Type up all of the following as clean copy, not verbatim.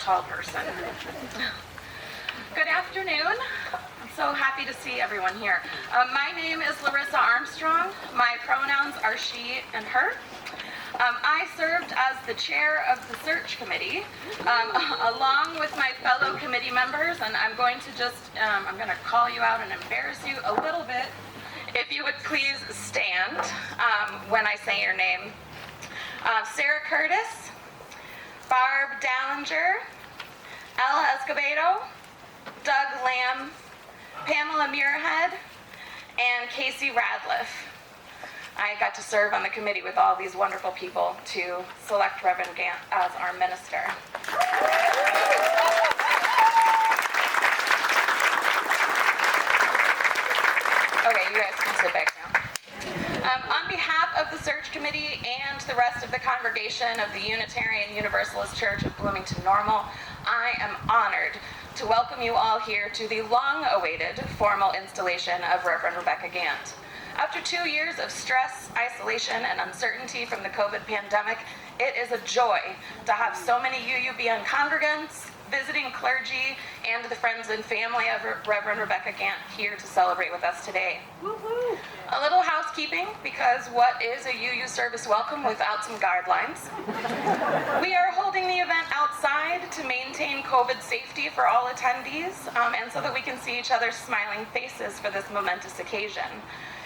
tall person. Good afternoon. I'm so happy to see everyone here. My name is Larissa Armstrong. My pronouns are she and her. I served as the chair of the search committee along with my fellow committee members, and I'm going to call you out and embarrass you a little bit. If you would please stand when I say your name. Sarah Curtis, Barb Dallinger, Ella Escobedo, Doug Lamb, Pamela Muirhead, and Casey Radliff. I got to serve on the committee with all these wonderful people to select Reverend Gant as our minister. Okay, you guys can sit back now. On behalf of the search committee and the rest of the congregation of the Unitarian Universalist Church of Bloomington Normal, I am honored to welcome you all here to the long-awaited formal installation of Reverend Rebecca Gant. After 2 years of stress, isolation, and uncertainty from the COVID pandemic, it is a joy to have so many UUBN congregants, visiting clergy, and the friends and family of Reverend Rebecca Gant here to celebrate with us today. Woo-hoo. A little housekeeping, because what is a UU service welcome without some guidelines? We are holding the event outside to maintain COVID safety for all attendees, and so that we can see each other's smiling faces for this momentous occasion.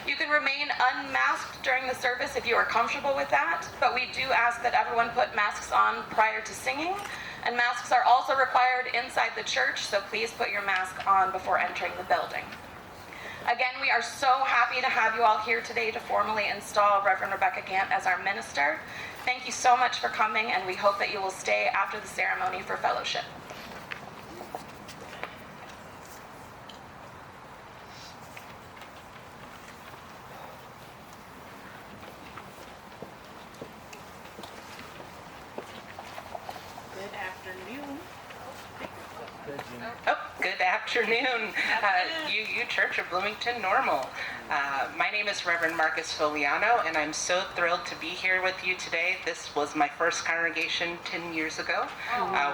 You can remain unmasked during the service if you are comfortable with that, but we do ask that everyone put masks on prior to singing, and masks are also required inside the church, so please put your mask on before entering the building. Again, we are so happy to have you all here today to formally install Reverend Rebecca Gant as our minister. Thank you so much for coming, and we hope that you will stay after the ceremony for fellowship. Oh, good afternoon, you Church of Bloomington Normal. My name is Reverend Marcus Foliano, and I'm so thrilled to be here with you today. This was my first congregation 10 years ago,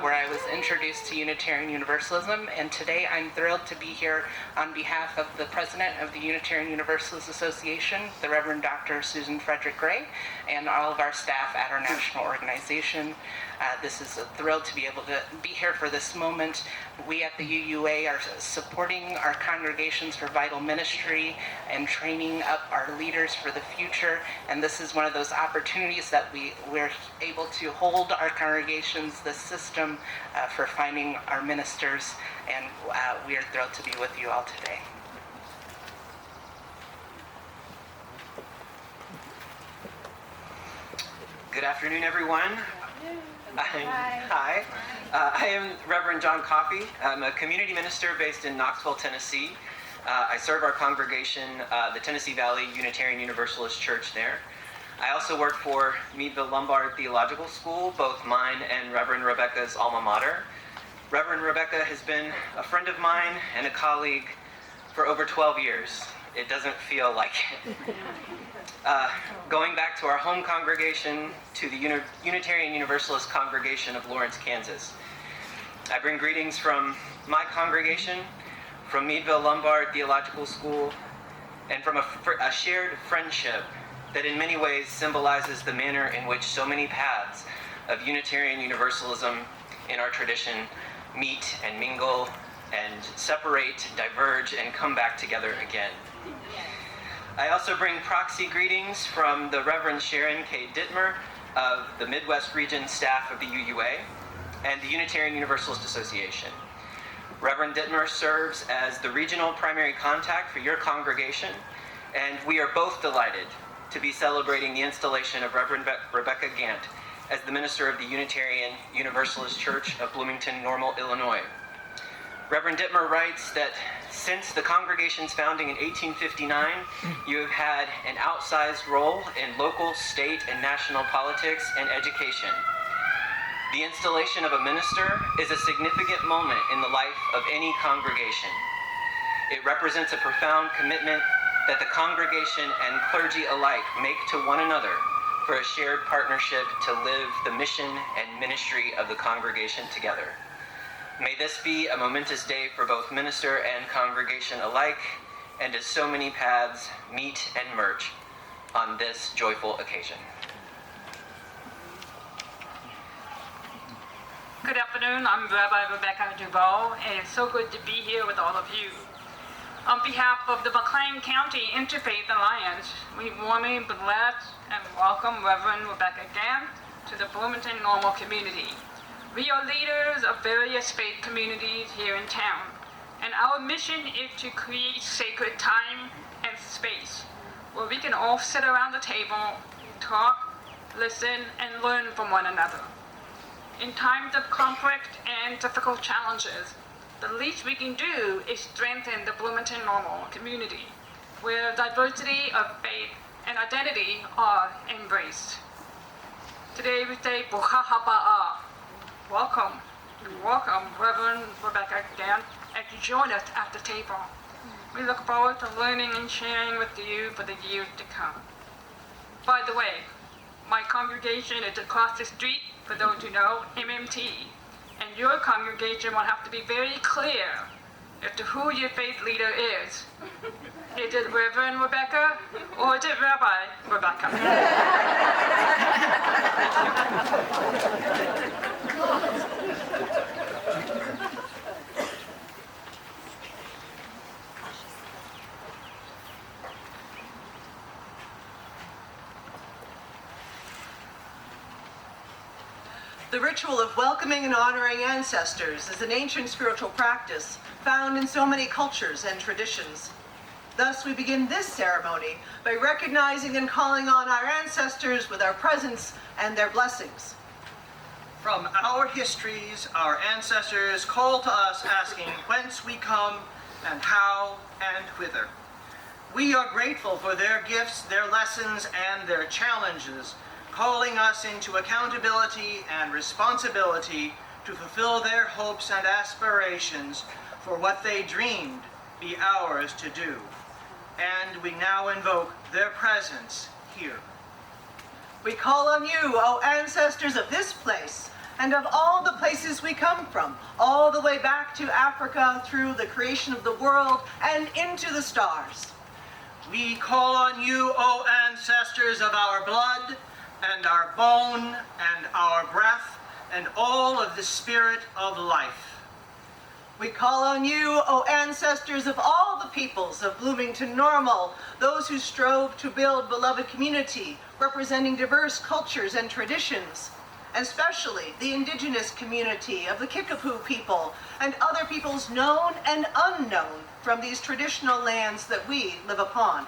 where I was introduced to Unitarian Universalism, and today I'm thrilled to be here on behalf of the President of the Unitarian Universalist Association, the Reverend Dr. Susan Frederick Gray, and all of our staff at our national organization. This is a thrill to be able to be here for this moment. We at the UUA are supporting our congregations for vital ministry and training up our leaders for the future. And this is one of those opportunities that we're able to hold our congregations, the system, for finding our ministers. And we are thrilled to be with you all today. Good afternoon, everyone. Hi. I am Reverend John Coffey. I'm a community minister based in Knoxville, Tennessee. I serve our congregation, the Tennessee Valley Unitarian Universalist Church there. I also work for Meadville Lombard Theological School, both mine and Reverend Rebecca's alma mater. Reverend Rebecca has been a friend of mine and a colleague for over 12 years. It doesn't feel like it. Going back to our home congregation, to the Unitarian Universalist congregation of Lawrence, Kansas. I bring greetings from my congregation, from Meadville Lombard Theological School, and from a shared friendship that in many ways symbolizes the manner in which so many paths of Unitarian Universalism in our tradition meet and mingle and separate, diverge, and come back together again. I also bring proxy greetings from the Reverend Sharon K. Dittmer of the Midwest Region staff of the UUA and the Unitarian Universalist Association. Reverend Dittmer serves as the regional primary contact for your congregation, and we are both delighted to be celebrating the installation of Reverend Rebecca Gant as the minister of the Unitarian Universalist Church of Bloomington Normal, Illinois. Reverend Dittmer writes that since the congregation's founding in 1859, you have had an outsized role in local, state, and national politics and education. The installation of a minister is a significant moment in the life of any congregation. It represents a profound commitment that the congregation and clergy alike make to one another for a shared partnership to live the mission and ministry of the congregation together. May this be a momentous day for both minister and congregation alike, and as so many paths meet and merge on this joyful occasion. Good afternoon, I'm Rabbi Rebecca Duval, and it's so good to be here with all of you. On behalf of the McLean County Interfaith Alliance, we warmly bless and welcome Reverend Rebecca Gant to the Bloomington Normal community. We are leaders of various faith communities here in town, and our mission is to create sacred time and space where we can all sit around the table, talk, listen, and learn from one another. In times of conflict and difficult challenges, the least we can do is strengthen the Bloomington Normal community, where diversity of faith and identity are embraced. Today we say, Buha Haba'a. Welcome, Reverend Rebecca Gant, as you join us at the table. We look forward to learning and sharing with you for the years to come. By the way, my congregation is across the street, for those who know, MMT, and your congregation will have to be very clear as to who your faith leader is. Is it Reverend Rebecca, or is it Rabbi Rebecca? The ritual of welcoming and honoring ancestors is an ancient spiritual practice found in so many cultures and traditions. Thus, we begin this ceremony by recognizing and calling on our ancestors with our presence and their blessings. From our histories, our ancestors call to us asking whence we come and how and whither. We are grateful for their gifts, their lessons, and their challenges, calling us into accountability and responsibility to fulfill their hopes and aspirations for what they dreamed be ours to do. And we now invoke their presence here. We call on you, O ancestors of this place, and of all the places we come from, all the way back to Africa through the creation of the world and into the stars. We call on you, O ancestors of our blood and our bone and our breath and all of the spirit of life. We call on you, O ancestors of all the peoples of Bloomington Normal, those who strove to build beloved community, representing diverse cultures and traditions, especially the indigenous community of the Kickapoo people and other peoples known and unknown from these traditional lands that we live upon.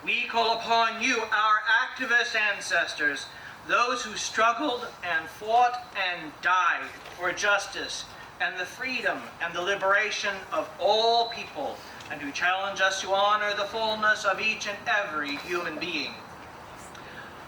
We call upon you, our activist ancestors, those who struggled and fought and died for justice and the freedom and the liberation of all people, and who challenge us to honor the fullness of each and every human being.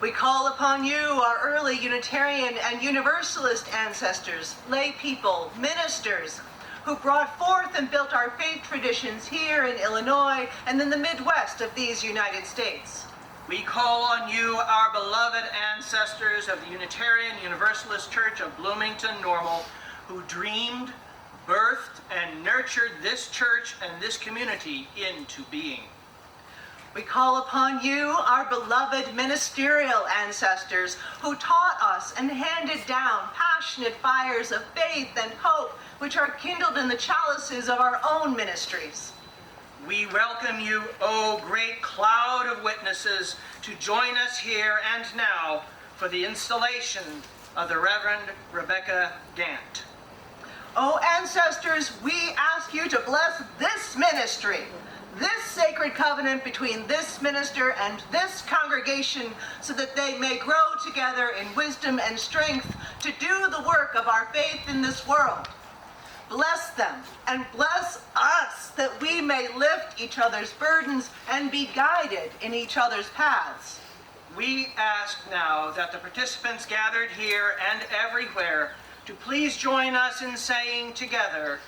We call upon you, our early Unitarian and Universalist ancestors, lay people, ministers, who brought forth and built our faith traditions here in Illinois and in the Midwest of these United States. We call on you, our beloved ancestors of the Unitarian Universalist Church of Bloomington Normal, who dreamed, birthed, and nurtured this church and this community into being. We call upon you, our beloved ministerial ancestors, who taught us and handed down passionate fires of faith and hope, which are kindled in the chalices of our own ministries. We welcome you, O great cloud of witnesses, to join us here and now for the installation of the Reverend Rebecca Gant. O ancestors, we ask you to bless this ministry, this sacred covenant between this minister and this congregation, so that they may grow together in wisdom and strength to do the work of our faith in this world. Bless them and bless us, that we may lift each other's burdens and be guided in each other's paths. We ask now that the participants gathered here and everywhere to please join us in saying together,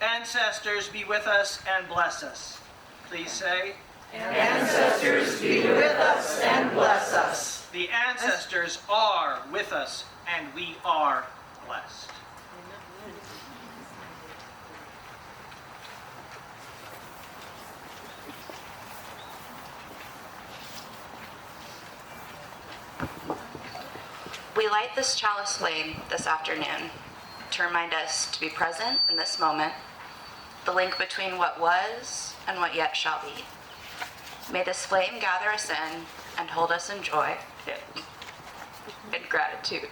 "Ancestors, be with us and bless us." Please say, Ancestors, be with us and bless us. "The ancestors are with us and we are blessed." We light this chalice flame this afternoon to remind us to be present in this moment, the link between what was and what yet shall be. May this flame gather us in and hold us in joy and gratitude.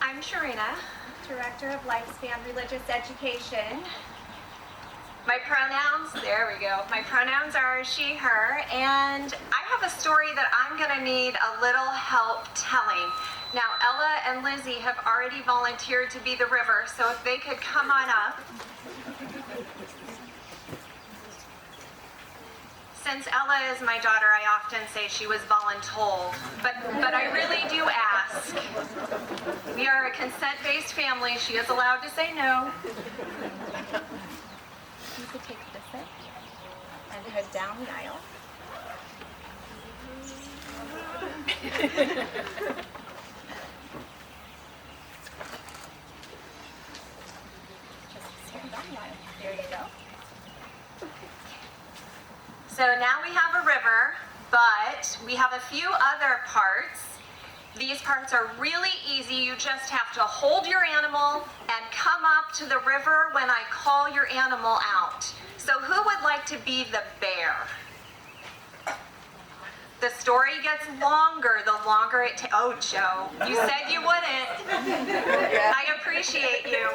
I'm Sharina, Director of Lifespan Religious Education. My pronouns, there we go. My pronouns are she, her, and I have a story that I'm gonna need a little help telling. Now, Ella and Lizzie have already volunteered to be the river, so if they could come on up. Since Ella is my daughter, I often say she was voluntold, but I really do ask. We are a consent-based family. She is allowed to say no. You could take this in and head down the aisle. Just stand down the aisle. There you go. So now we have a river, but we have a few other parts. These parts are really easy. You just have to hold your animal and come up to the river when I call your animal out. So who would like to be the bear? The story gets longer the longer it takes. Oh, Joe, you said you wouldn't. I appreciate you.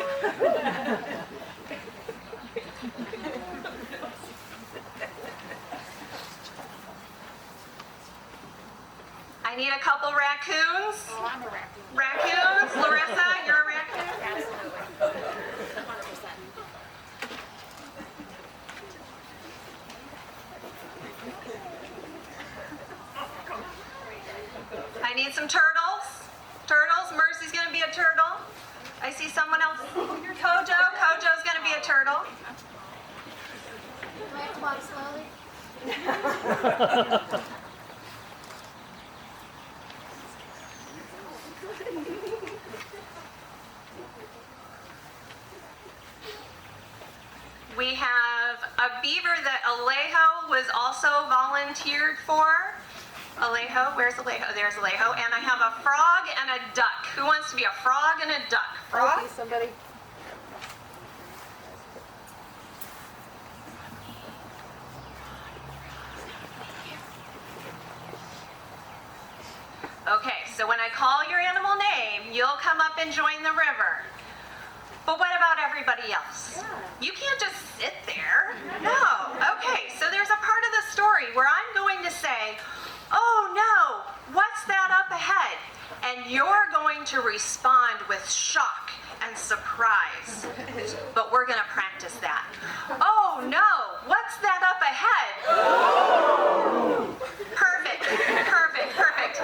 I'm a raccoon. Raccoons? Larissa, you're a raccoon? Absolutely. 100%. I need some turtles. Turtles, Mercy's gonna be a turtle. I see someone else. Kojo's gonna be a turtle. Do I have to walk slowly? We have a beaver that Alejo was also volunteered for. Alejo, where's Alejo? There's Alejo. And I have a frog and a duck. Who wants to be a frog and a duck? Frog? Somebody. Okay, so when I call your animal name, you'll come up and join the river. But what about everybody else? You can't just sit there. No. Okay, so there's a part of the story where I'm going to say, "Oh no, what's that up ahead?" And you're going to respond with shock and surprise. But we're going to practice that. "Oh no, what's that up ahead?" Perfect, perfect, perfect.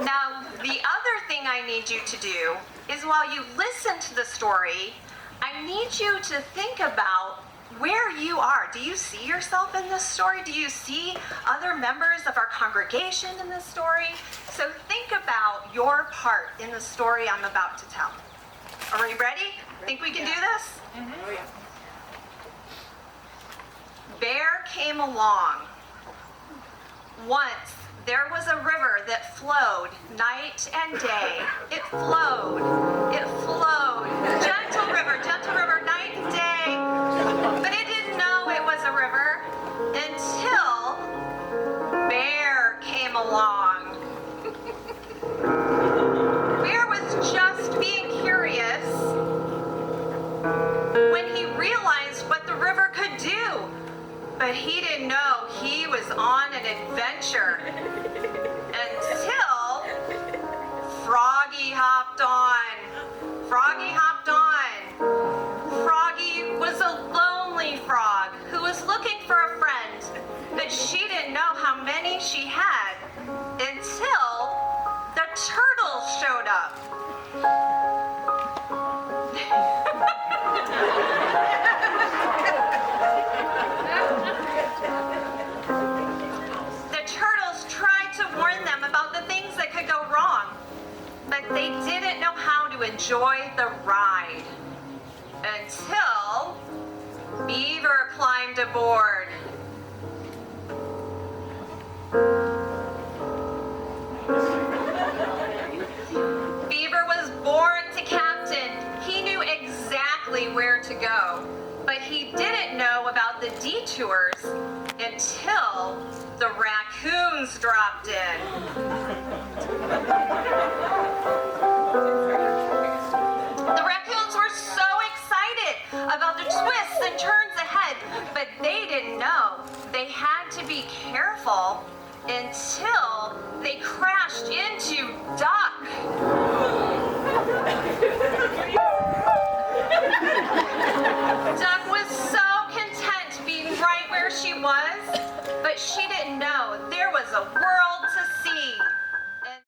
Now, the other thing I need you to do is while you listen to the story, I need you to think about where you are. Do you see yourself in this story? Do you see other members of our congregation in this story? So think about your part in the story I'm about to tell. Are we ready? Think we can do this? Bear came along. Once there was a river that flowed night and day. It flowed. It flowed. Gentle river, night and day. But it didn't know it was a river until Bear came along. Bear was just being curious when he realized what the river could do. But he didn't know he was on an adventure until Froggy hopped on. Froggy hopped on. Froggy was a lonely frog who was looking for a friend, but she didn't know how many she had until the turtles showed up. The turtles tried to warn them about the things that could go wrong, but they didn't know how to enjoy the ride until Beaver climbed aboard. Beaver was born to captain. He knew exactly where to go, but he didn't know about the detours until the raccoons dropped in. The raccoons were so excited about the twists and turns ahead, but they didn't know they had to be careful until they crashed into Duck. Duck was so content being right where she was, but she didn't know there was a world to see. And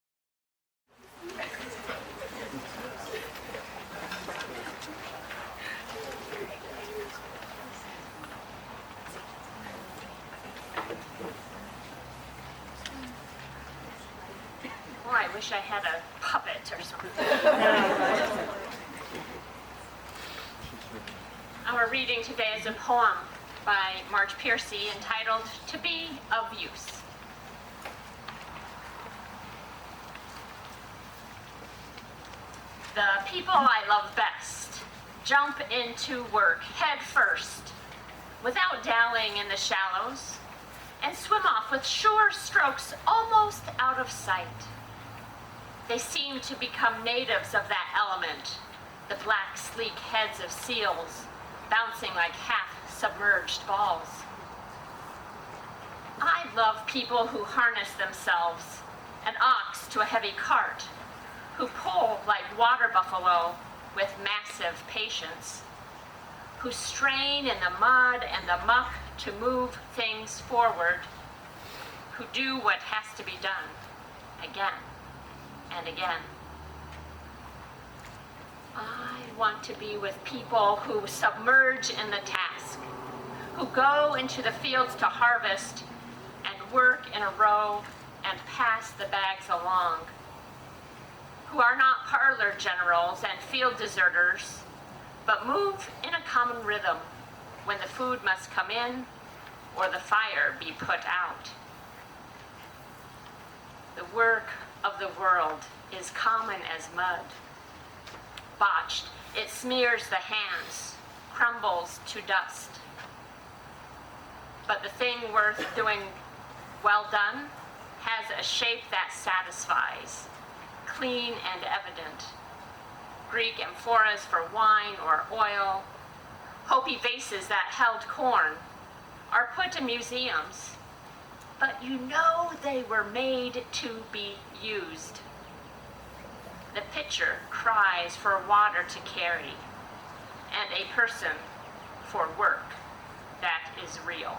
boy, I wish I had a puppet or something. Our reading today is a poem by Marge Piercy entitled "To Be of Use." The people I love best jump into work head first, without dallying in the shallows, and swim off with sure strokes almost out of sight. They seem to become natives of that element, the black, sleek heads of seals bouncing like half-submerged balls. I love people who harness themselves, an ox to a heavy cart, who pull like water buffalo with massive patience, who strain in the mud and the muck to move things forward, who do what has to be done again and again. I want to be with people who submerge in the task, who go into the fields to harvest and work in a row and pass the bags along, who are not parlor generals and field deserters, but move in a common rhythm when the food must come in or the fire be put out. The work of the world is common as mud. Botched, it smears the hands, crumbles to dust. But the thing worth doing well done has a shape that satisfies, clean and evident. Greek amphoras for wine or oil, Hopi vases that held corn, are put in museums, but you know they were made to be used. The pitcher cries for water to carry, and a person for work that is real.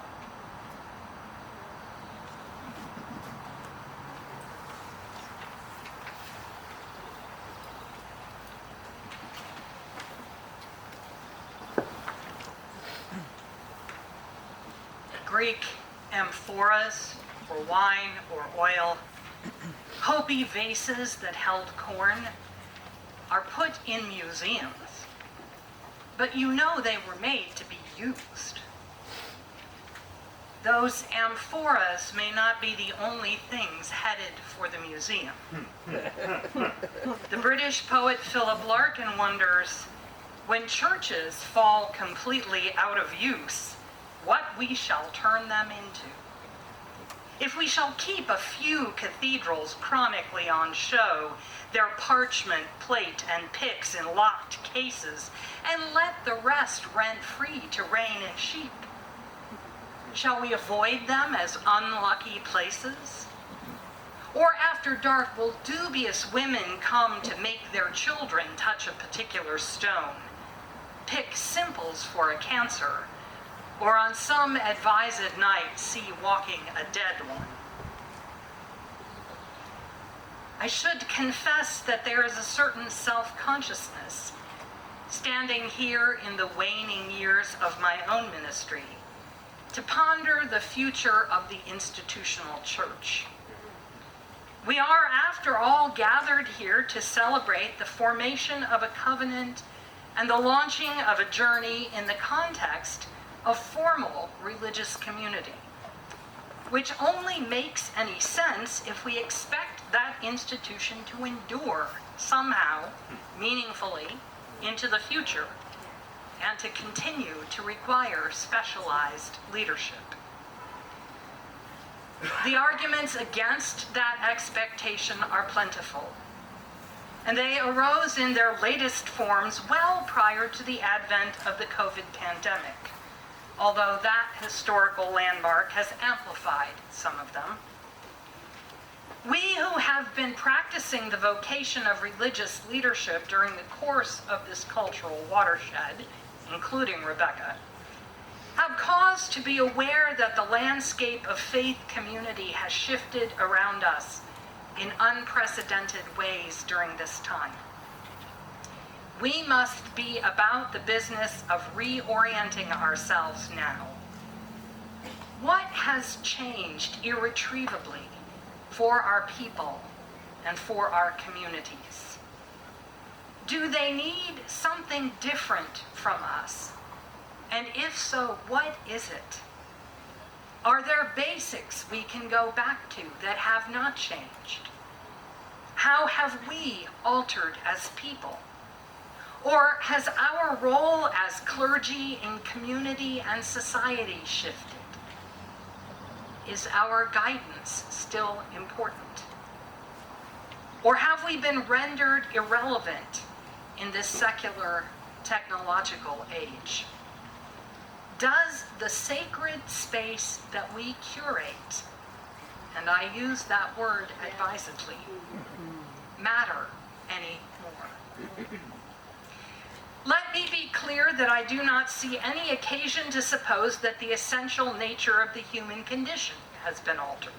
Greek amphoras for wine or oil, Hopi vases that held corn are put in museums, but you know they were made to be used. Those amphoras may not be the only things headed for the museum. The British poet Philip Larkin wonders, when churches fall completely out of use, what we shall turn them into. If we shall keep a few cathedrals chronically on show, their parchment, plate, and pyx in locked cases, and let the rest rent free to rain and sheep, shall we avoid them as unlucky places? Or after dark will dubious women come to make their children touch a particular stone, pick simples for a cancer, or on some advised night see walking a dead one? I should confess that there is a certain self-consciousness standing here in the waning years of my own ministry to ponder the future of the institutional church. We are, after all, gathered here to celebrate the formation of a covenant and the launching of a journey in the context of formal religious community, which only makes any sense if we expect that institution to endure somehow, meaningfully, into the future, and to continue to require specialized leadership. The arguments against that expectation are plentiful, and they arose in their latest forms well prior to the advent of the COVID pandemic, although that historical landmark has amplified some of them. We who have been practicing the vocation of religious leadership during the course of this cultural watershed, including Rebecca, have cause to be aware that the landscape of faith community has shifted around us in unprecedented ways during this time. We must be about the business of reorienting ourselves now. What has changed irretrievably for our people and for our communities? Do they need something different from us? And if so, what is it? Are there basics we can go back to that have not changed? How have we altered as people? Or has our role as clergy in community and society shifted? Is our guidance still important? Or have we been rendered irrelevant in this secular technological age? Does the sacred space that we curate, and I use that word advisedly, matter anymore. Let me be clear that I do not see any occasion to suppose that the essential nature of the human condition has been altered.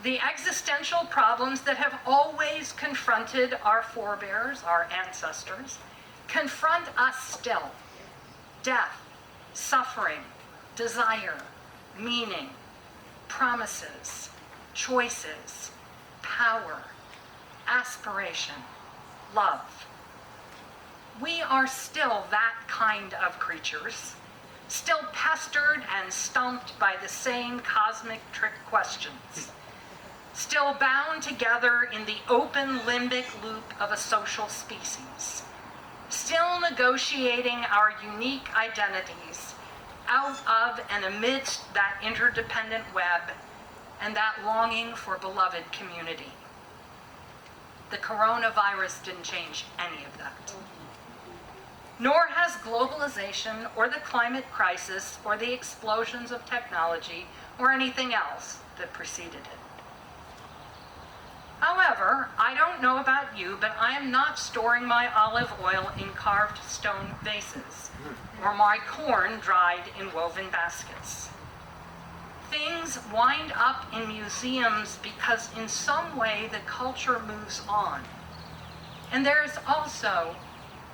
The existential problems that have always confronted our forebears, our ancestors, confront us still. Death, suffering, desire, meaning, promises, choices, power, aspiration, love. We are still that kind of creatures, still pestered and stumped by the same cosmic trick questions, still bound together in the open limbic loop of a social species, still negotiating our unique identities out of and amidst that interdependent web and that longing for beloved community. The coronavirus didn't change any of that. Nor has globalization or the climate crisis or the explosions of technology or anything else that preceded it. However, I don't know about you, but I am not storing my olive oil in carved stone vases or my corn dried in woven baskets. Things wind up in museums because in some way the culture moves on. And there is also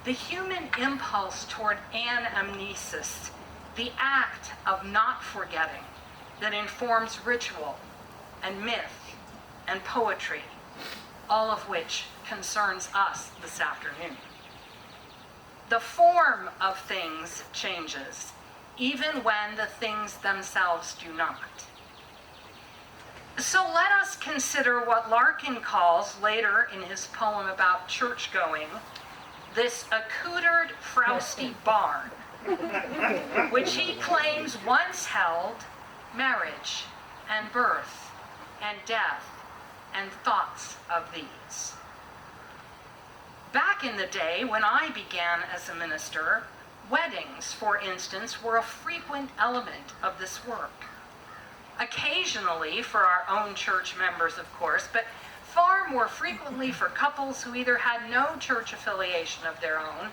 the human impulse toward anamnesis, the act of not forgetting that informs ritual and myth and poetry, all of which concerns us this afternoon. The form of things changes, even when the things themselves do not. So let us consider what Larkin calls later in his poem about church-going, this accoutered, frowsty barn, which he claims once held marriage and birth and death and thoughts of these. Back in the day when I began as a minister, weddings, for instance, were a frequent element of this work. Occasionally for our own church members, of course, but far more frequently for couples who either had no church affiliation of their own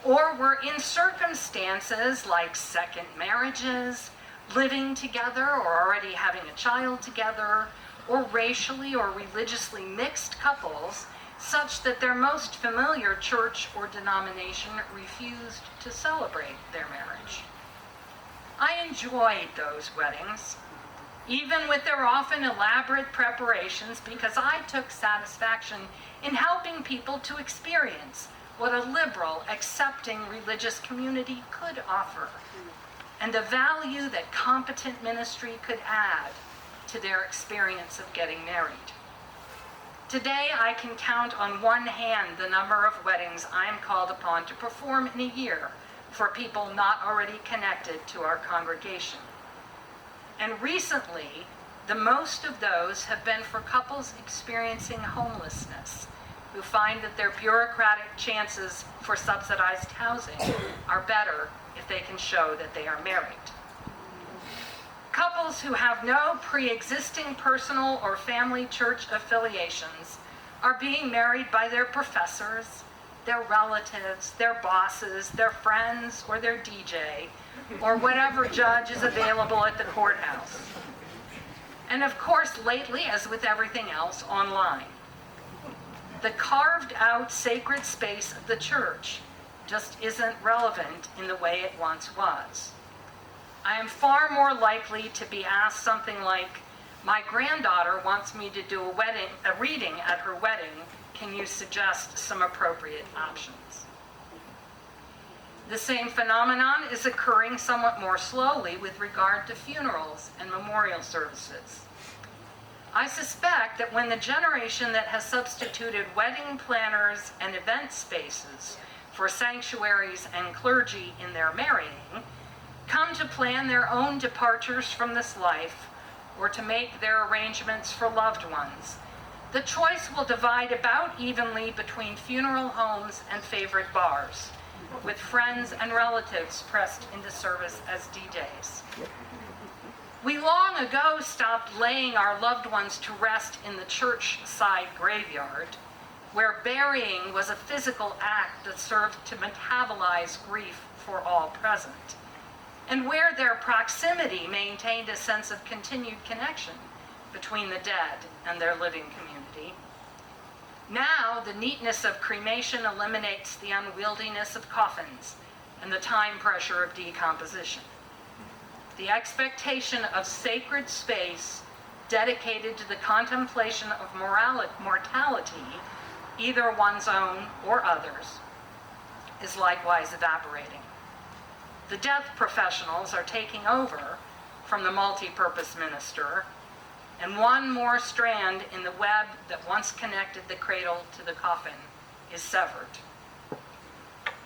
or were in circumstances like second marriages, living together or already having a child together, or racially or religiously mixed couples such that their most familiar church or denomination refused to celebrate their marriage. I enjoyed those weddings, even with their often elaborate preparations, because I took satisfaction in helping people to experience what a liberal, accepting religious community could offer, and the value that competent ministry could add to their experience of getting married. Today, I can count on one hand the number of weddings I am called upon to perform in a year for people not already connected to our congregation. And recently, the most of those have been for couples experiencing homelessness, who find that their bureaucratic chances for subsidized housing are better if they can show that they are married. Couples who have no pre-existing personal or family church affiliations are being married by their professors, their relatives, their bosses, their friends, or their DJ, or whatever judge is available at the courthouse. And of course, lately, as with everything else, online. The carved out sacred space of the church just isn't relevant in the way it once was. I am far more likely to be asked something like, my granddaughter wants me to do a reading at her wedding. Can you suggest some appropriate options? The same phenomenon is occurring somewhat more slowly with regard to funerals and memorial services. I suspect that when the generation that has substituted wedding planners and event spaces for sanctuaries and clergy in their marrying come to plan their own departures from this life or to make their arrangements for loved ones, the choice will divide about evenly between funeral homes and favorite bars, with friends and relatives pressed into service as DJs. We long ago stopped laying our loved ones to rest in the church-side graveyard where burying was a physical act that served to metabolize grief for all present, and where their proximity maintained a sense of continued connection between the dead and their living community. Now, the neatness of cremation eliminates the unwieldiness of coffins and the time pressure of decomposition. The expectation of sacred space dedicated to the contemplation of mortality, either one's own or others, is likewise evaporating. The death professionals are taking over from the multi-purpose minister, and one more strand in the web that once connected the cradle to the coffin is severed.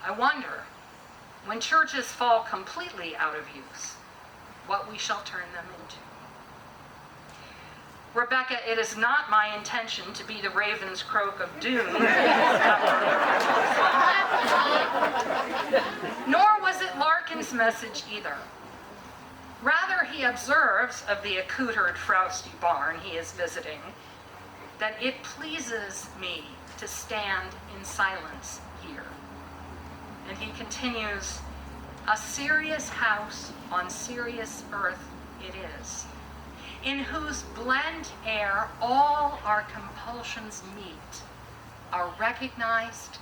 I wonder, when churches fall completely out of use, what we shall turn them into. Rebecca, it is not my intention to be the raven's croak of doom, nor was it Larkin's message either. Rather, he observes of the accoutered frowsty barn he is visiting that it pleases me to stand in silence here. And he continues, a serious house on serious earth it is, in whose blent air all our compulsions meet, are recognized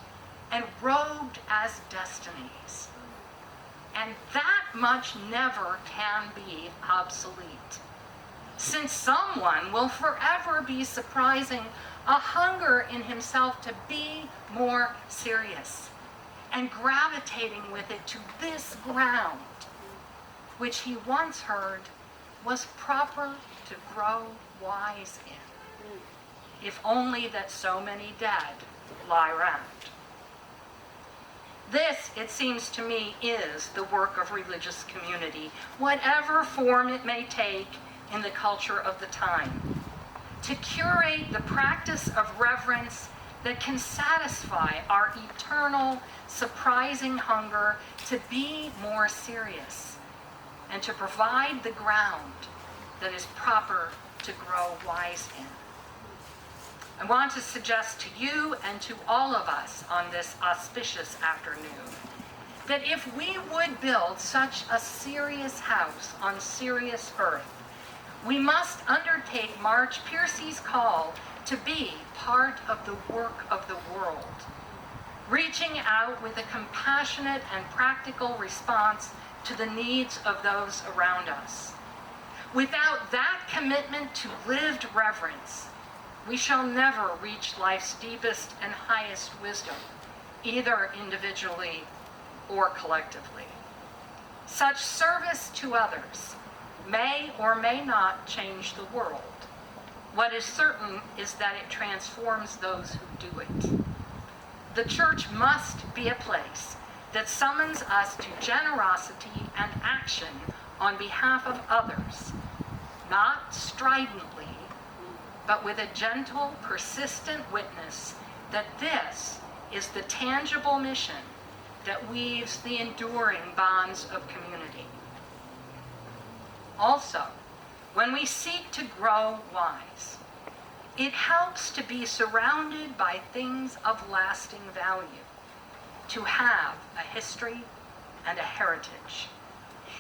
and robed as destinies. And that much never can be obsolete, since someone will forever be surprising a hunger in himself to be more serious, and gravitating with it to this ground, which he once heard was proper to grow wise in, if only that so many dead lie round. This, it seems to me, is the work of religious community, whatever form it may take in the culture of the time, to curate the practice of reverence that can satisfy our eternal, surprising hunger to be more serious, and to provide the ground that is proper to grow wise in. I want to suggest to you and to all of us on this auspicious afternoon that if we would build such a serious house on serious earth, we must undertake Marge Piercy's call to be part of the work of the world, reaching out with a compassionate and practical response to the needs of those around us. Without that commitment to lived reverence, we shall never reach life's deepest and highest wisdom, either individually or collectively. Such service to others may or may not change the world. What is certain is that it transforms those who do it. The church must be a place that summons us to generosity and action on behalf of others, not stridently, but with a gentle, persistent witness that this is the tangible mission that weaves the enduring bonds of community. Also, when we seek to grow wise, it helps to be surrounded by things of lasting value, to have a history and a heritage.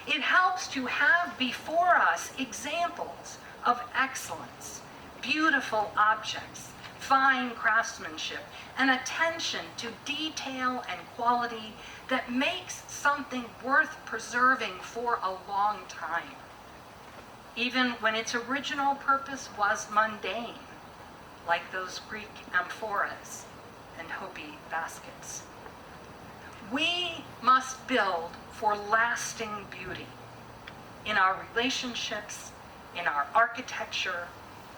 It helps to have before us examples of excellence, beautiful objects, fine craftsmanship, and attention to detail and quality that makes something worth preserving for a long time, even when its original purpose was mundane, like those Greek amphoras and Hopi baskets. We must build for lasting beauty in our relationships, in our architecture,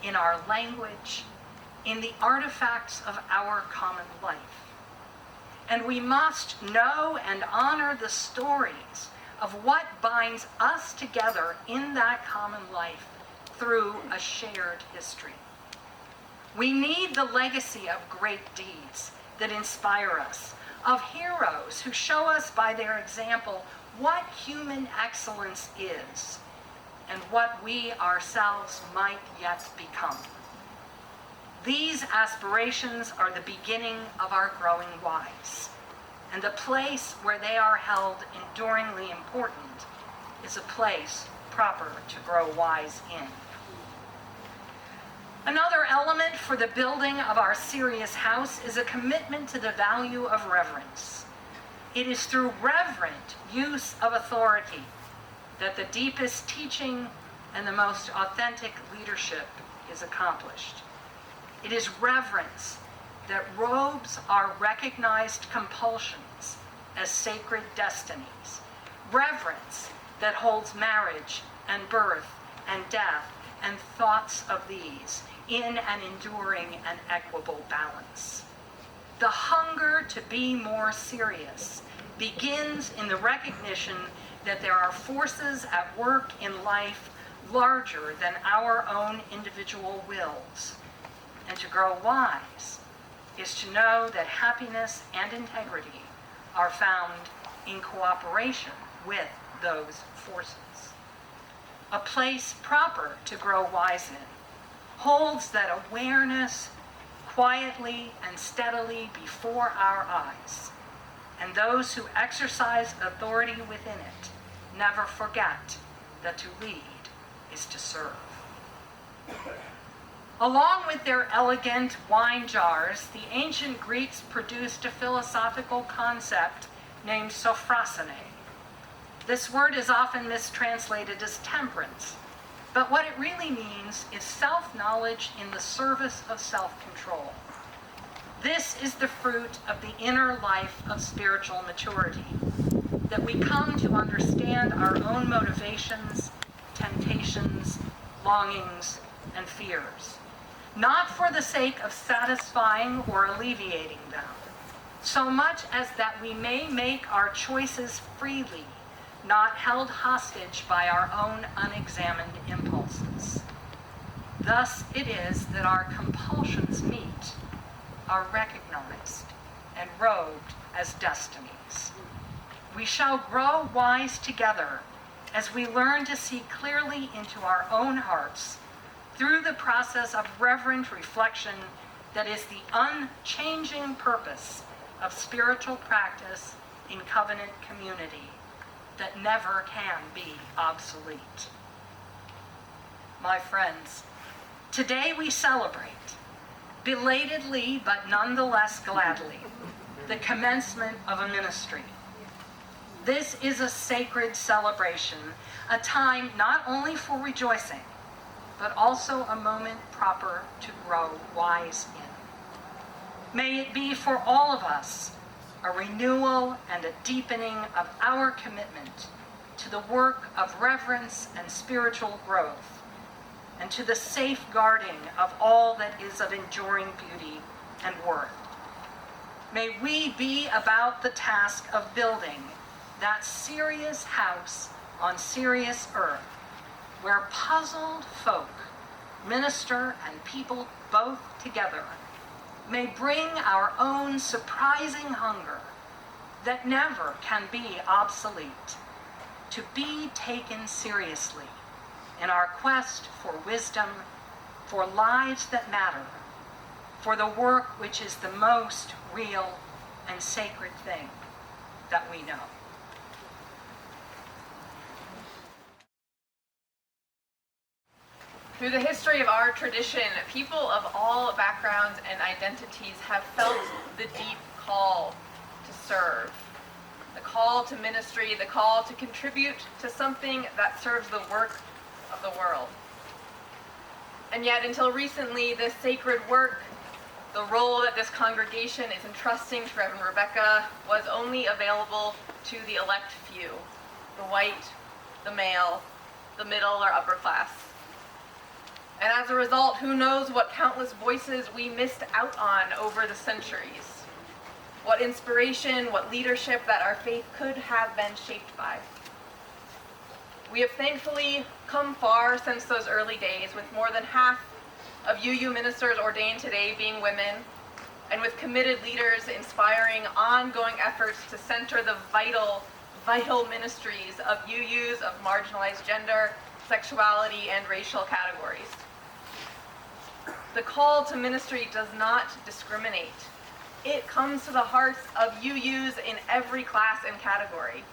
in our language, in the artifacts of our common life. And we must know and honor the stories of what binds us together in that common life through a shared history. We need the legacy of great deeds that inspire us, of heroes who show us by their example what human excellence is and what we ourselves might yet become. These aspirations are the beginning of our growing wise, and the place where they are held enduringly important is a place proper to grow wise in. Another element for the building of our serious house is a commitment to the value of reverence. It is through reverent use of authority that the deepest teaching and the most authentic leadership is accomplished. It is reverence that robes our recognized compulsions as sacred destinies. Reverence that holds marriage and birth and death and thoughts of these in an enduring and equable balance. The hunger to be more serious begins in the recognition that there are forces at work in life larger than our own individual wills. And to grow wise is to know that happiness and integrity are found in cooperation with those forces. A place proper to grow wise in holds that awareness quietly and steadily before our eyes, and those who exercise authority within it never forget that to lead is to serve. Along with their elegant wine jars, the ancient Greeks produced a philosophical concept named sophrosone. This word is often mistranslated as temperance, but what it really means is self-knowledge in the service of self-control. This is the fruit of the inner life of spiritual maturity, that we come to understand our own motivations, temptations, longings, and fears, not for the sake of satisfying or alleviating them, so much as that we may make our choices freely, not held hostage by our own unexamined impulses. Thus it is that our compulsions meet, are recognized, and robed as destinies. We shall grow wise together as we learn to see clearly into our own hearts through the process of reverent reflection that is the unchanging purpose of spiritual practice in covenant community that never can be obsolete. My friends, today we celebrate, belatedly but nonetheless gladly, the commencement of a ministry. This is a sacred celebration, a time not only for rejoicing, but also a moment proper to grow wise in. May it be for all of us a renewal and a deepening of our commitment to the work of reverence and spiritual growth, and to the safeguarding of all that is of enduring beauty and worth. May we be about the task of building that serious house on serious earth, where puzzled folk, minister and people both together, may bring our own surprising hunger that never can be obsolete, to be taken seriously in our quest for wisdom, for lives that matter, for the work which is the most real and sacred thing that we know. Through the history of our tradition, people of all backgrounds and identities have felt the deep call to serve, the call to ministry, the call to contribute to something that serves the work of the world. And yet, until recently, this sacred work, the role that this congregation is entrusting to Reverend Rebecca, was only available to the elect few, the white, the male, the middle or upper class. And as a result, who knows what countless voices we missed out on over the centuries. What inspiration, what leadership that our faith could have been shaped by. We have thankfully come far since those early days, with more than half of UU ministers ordained today being women, and with committed leaders inspiring ongoing efforts to center the vital ministries of UUs of marginalized gender, sexuality, and racial categories. The call to ministry does not discriminate. It comes to the hearts of UUs in every class and category.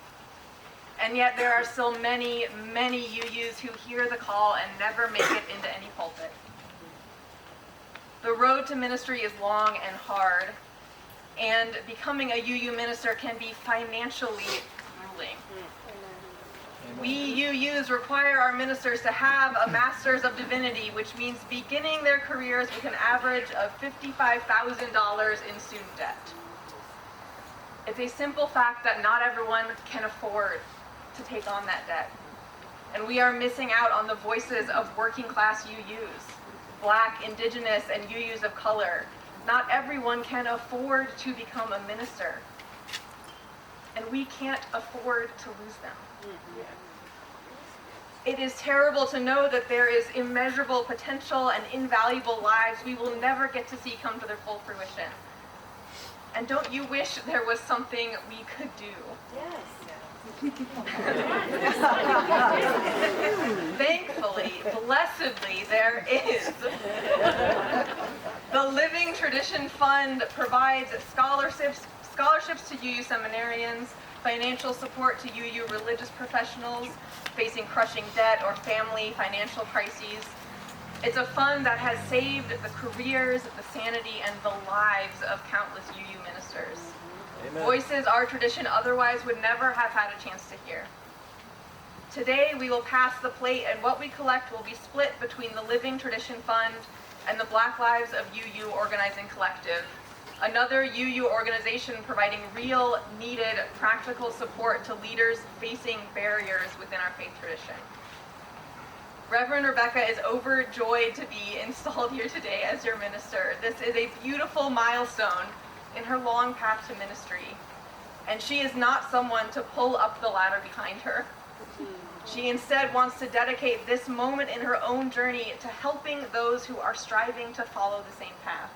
And yet there are still many, many UUs who hear the call and never make it into any pulpit. The road to ministry is long and hard, and becoming a UU minister can be financially grueling. We UUs require our ministers to have a Master's of Divinity, which means beginning their careers with an average of $55,000 in student debt. It's a simple fact that not everyone can afford to take on that debt. And we are missing out on the voices of working class UUs, Black, Indigenous, and UUs of color. Not everyone can afford to become a minister. And we can't afford to lose them. It is terrible to know that there is immeasurable potential and invaluable lives we will never get to see come to their full fruition. And don't you wish there was something we could do? Thankfully, blessedly, there is. The Living Tradition Fund provides scholarships to UU seminarians, financial support to UU religious professionals facing crushing debt or family financial crises. It's a fund that has saved the careers, the sanity, and the lives of countless UU ministers. Amen. Voices our tradition otherwise would never have had a chance to hear. Today we will pass the plate, and what we collect will be split between the Living Tradition Fund and the Black Lives of UU Organizing Collective, another UU organization providing real, needed, practical support to leaders facing barriers within our faith tradition. Reverend Rebecca is overjoyed to be installed here today as your minister. This is a beautiful milestone in her long path to ministry, and she is not someone to pull up the ladder behind her. She instead wants to dedicate this moment in her own journey to helping those who are striving to follow the same path.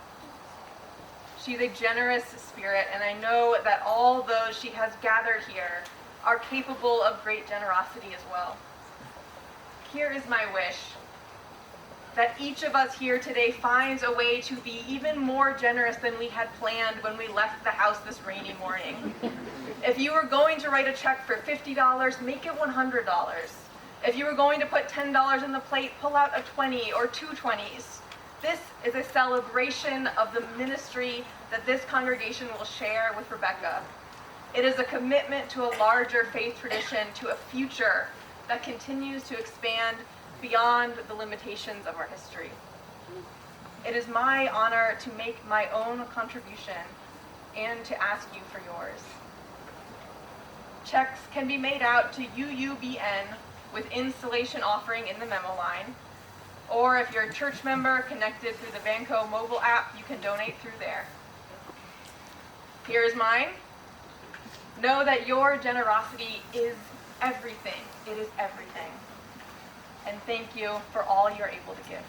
She's a generous spirit, and I know that all those she has gathered here are capable of great generosity as well. Here is my wish, that each of us here today finds a way to be even more generous than we had planned when we left the house this rainy morning. If you were going to write a check for $50, make it $100. If you were going to put $10 in the plate, pull out a 20 or two 20s. This is a celebration of the ministry that this congregation will share with Rebecca. It is a commitment to a larger faith tradition, to a future that continues to expand beyond the limitations of our history. It is my honor to make my own contribution and to ask you for yours. Checks can be made out to UUBN with installation offering in the memo line, or if you're a church member connected through the Vanco mobile app, you can donate through there. Here's mine. Know that your generosity is everything. It is everything. And thank you for all you're able to give.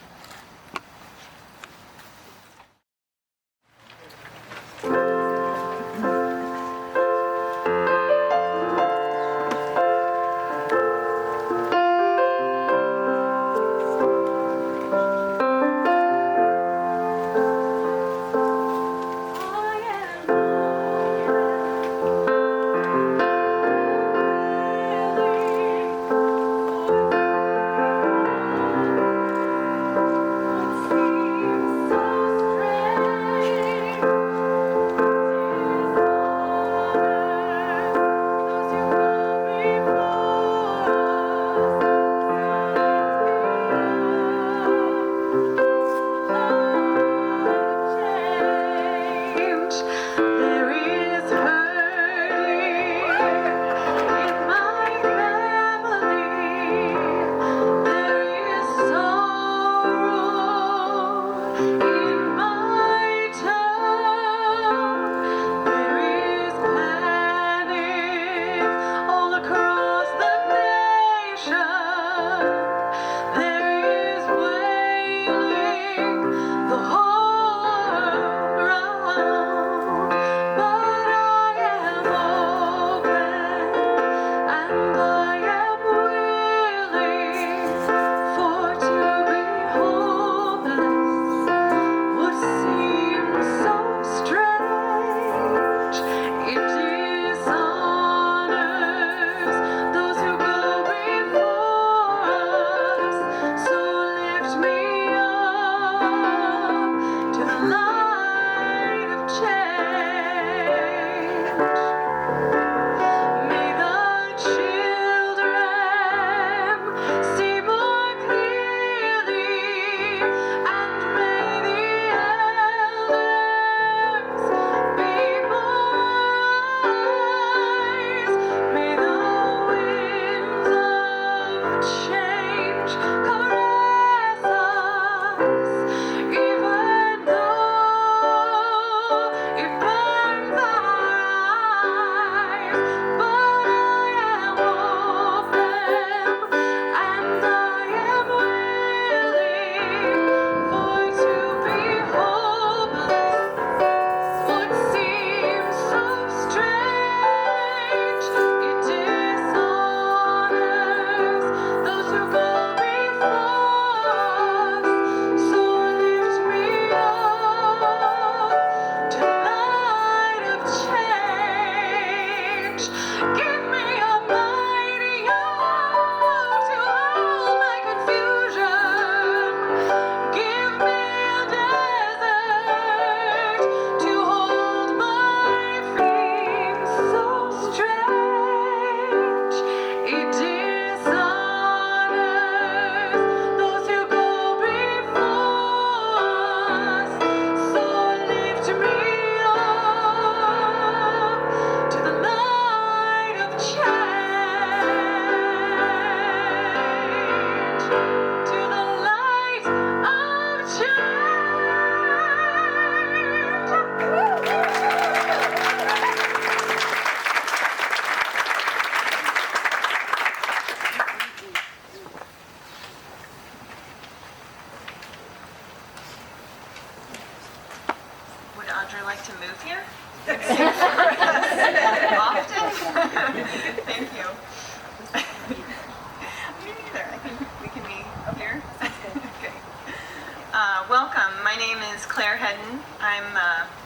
Hedden. I'm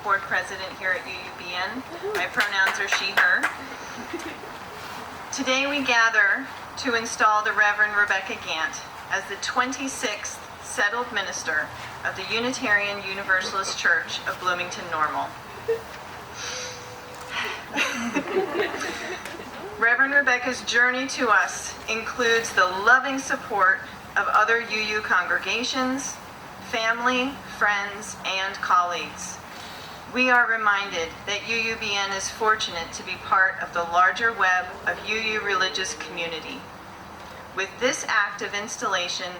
board president here at UUBN. My pronouns are she, her. Today we gather to install the Reverend Rebecca Gant as the 26th settled minister of the Unitarian Universalist Church of Bloomington Normal. Reverend Rebecca's journey to us includes the loving support of other UU congregations, family, friends, and colleagues. We are reminded that UUBN is fortunate to be part of the larger web of UU religious community. With this act of installation,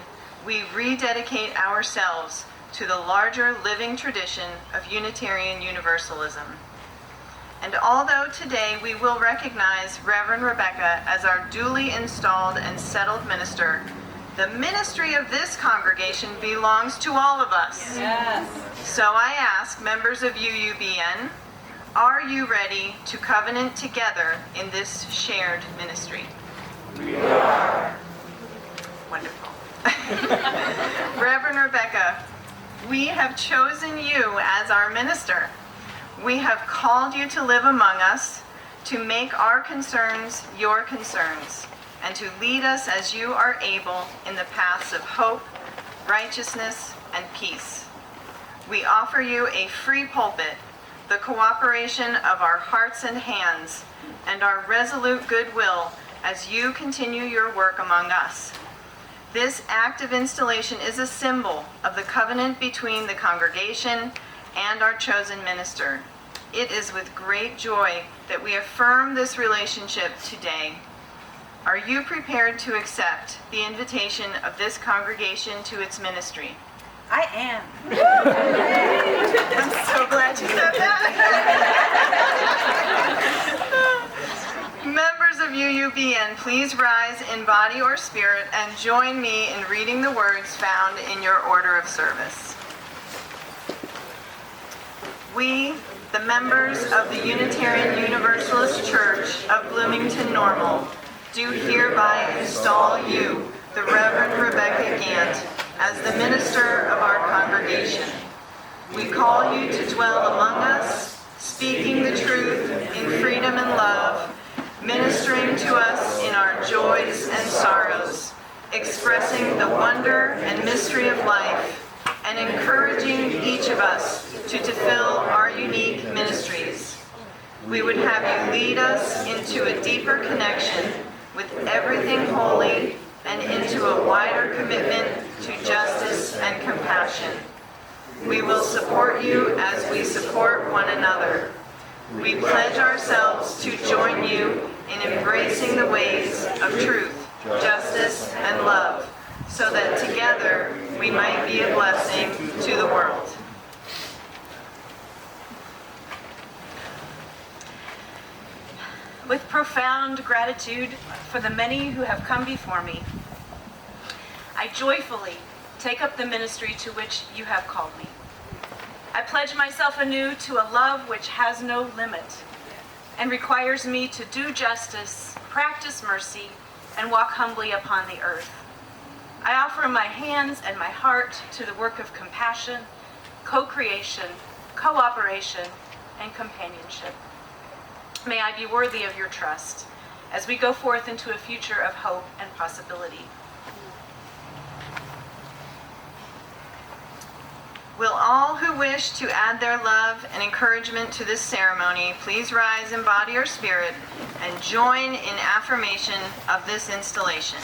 we rededicate ourselves to the larger living tradition of Unitarian Universalism. And although today we will recognize Reverend Rebecca as our duly installed and settled minister, the ministry of this congregation belongs to all of us. Yes. So I ask members of UUBN, are you ready to covenant together in this shared ministry? We are. Wonderful. Reverend Rebecca, we have chosen you as our minister. We have called you to live among us, to make our concerns your concerns, and to lead us as you are able in the paths of hope, righteousness, and peace. We offer you a free pulpit, the cooperation of our hearts and hands, and our resolute goodwill as you continue your work among us. This act of installation is a symbol of the covenant between the congregation and our chosen minister. It is with great joy that we affirm this relationship today. Are you prepared to accept the invitation of this congregation to its ministry? I am. I'm so glad you said that. Members of UUBN, please rise in body or spirit and join me in reading the words found in your order of service. We, the members of the Unitarian Universalist Church of Bloomington Normal, do hereby install you, the Reverend Rebecca Gant, as the minister of our congregation. We call you to dwell among us, speaking the truth in freedom and love, ministering to us in our joys and sorrows, expressing the wonder and mystery of life, and encouraging each of us to fulfill our unique ministries. We would have you lead us into a deeper connection with everything holy and into a wider commitment to justice and compassion. We will support you as we support one another. We pledge ourselves to join you in embracing the ways of truth, justice, and love, so that together we might be a blessing to the world. With profound gratitude for the many who have come before me, I joyfully take up the ministry to which you have called me. I pledge myself anew to a love which has no limit and requires me to do justice, practice mercy, and walk humbly upon the earth. I offer my hands and my heart to the work of compassion, co-creation, cooperation, and companionship. May I be worthy of your trust as we go forth into a future of hope and possibility. Will all who wish to add their love and encouragement to this ceremony please rise in body or spirit and join in affirmation of this installation.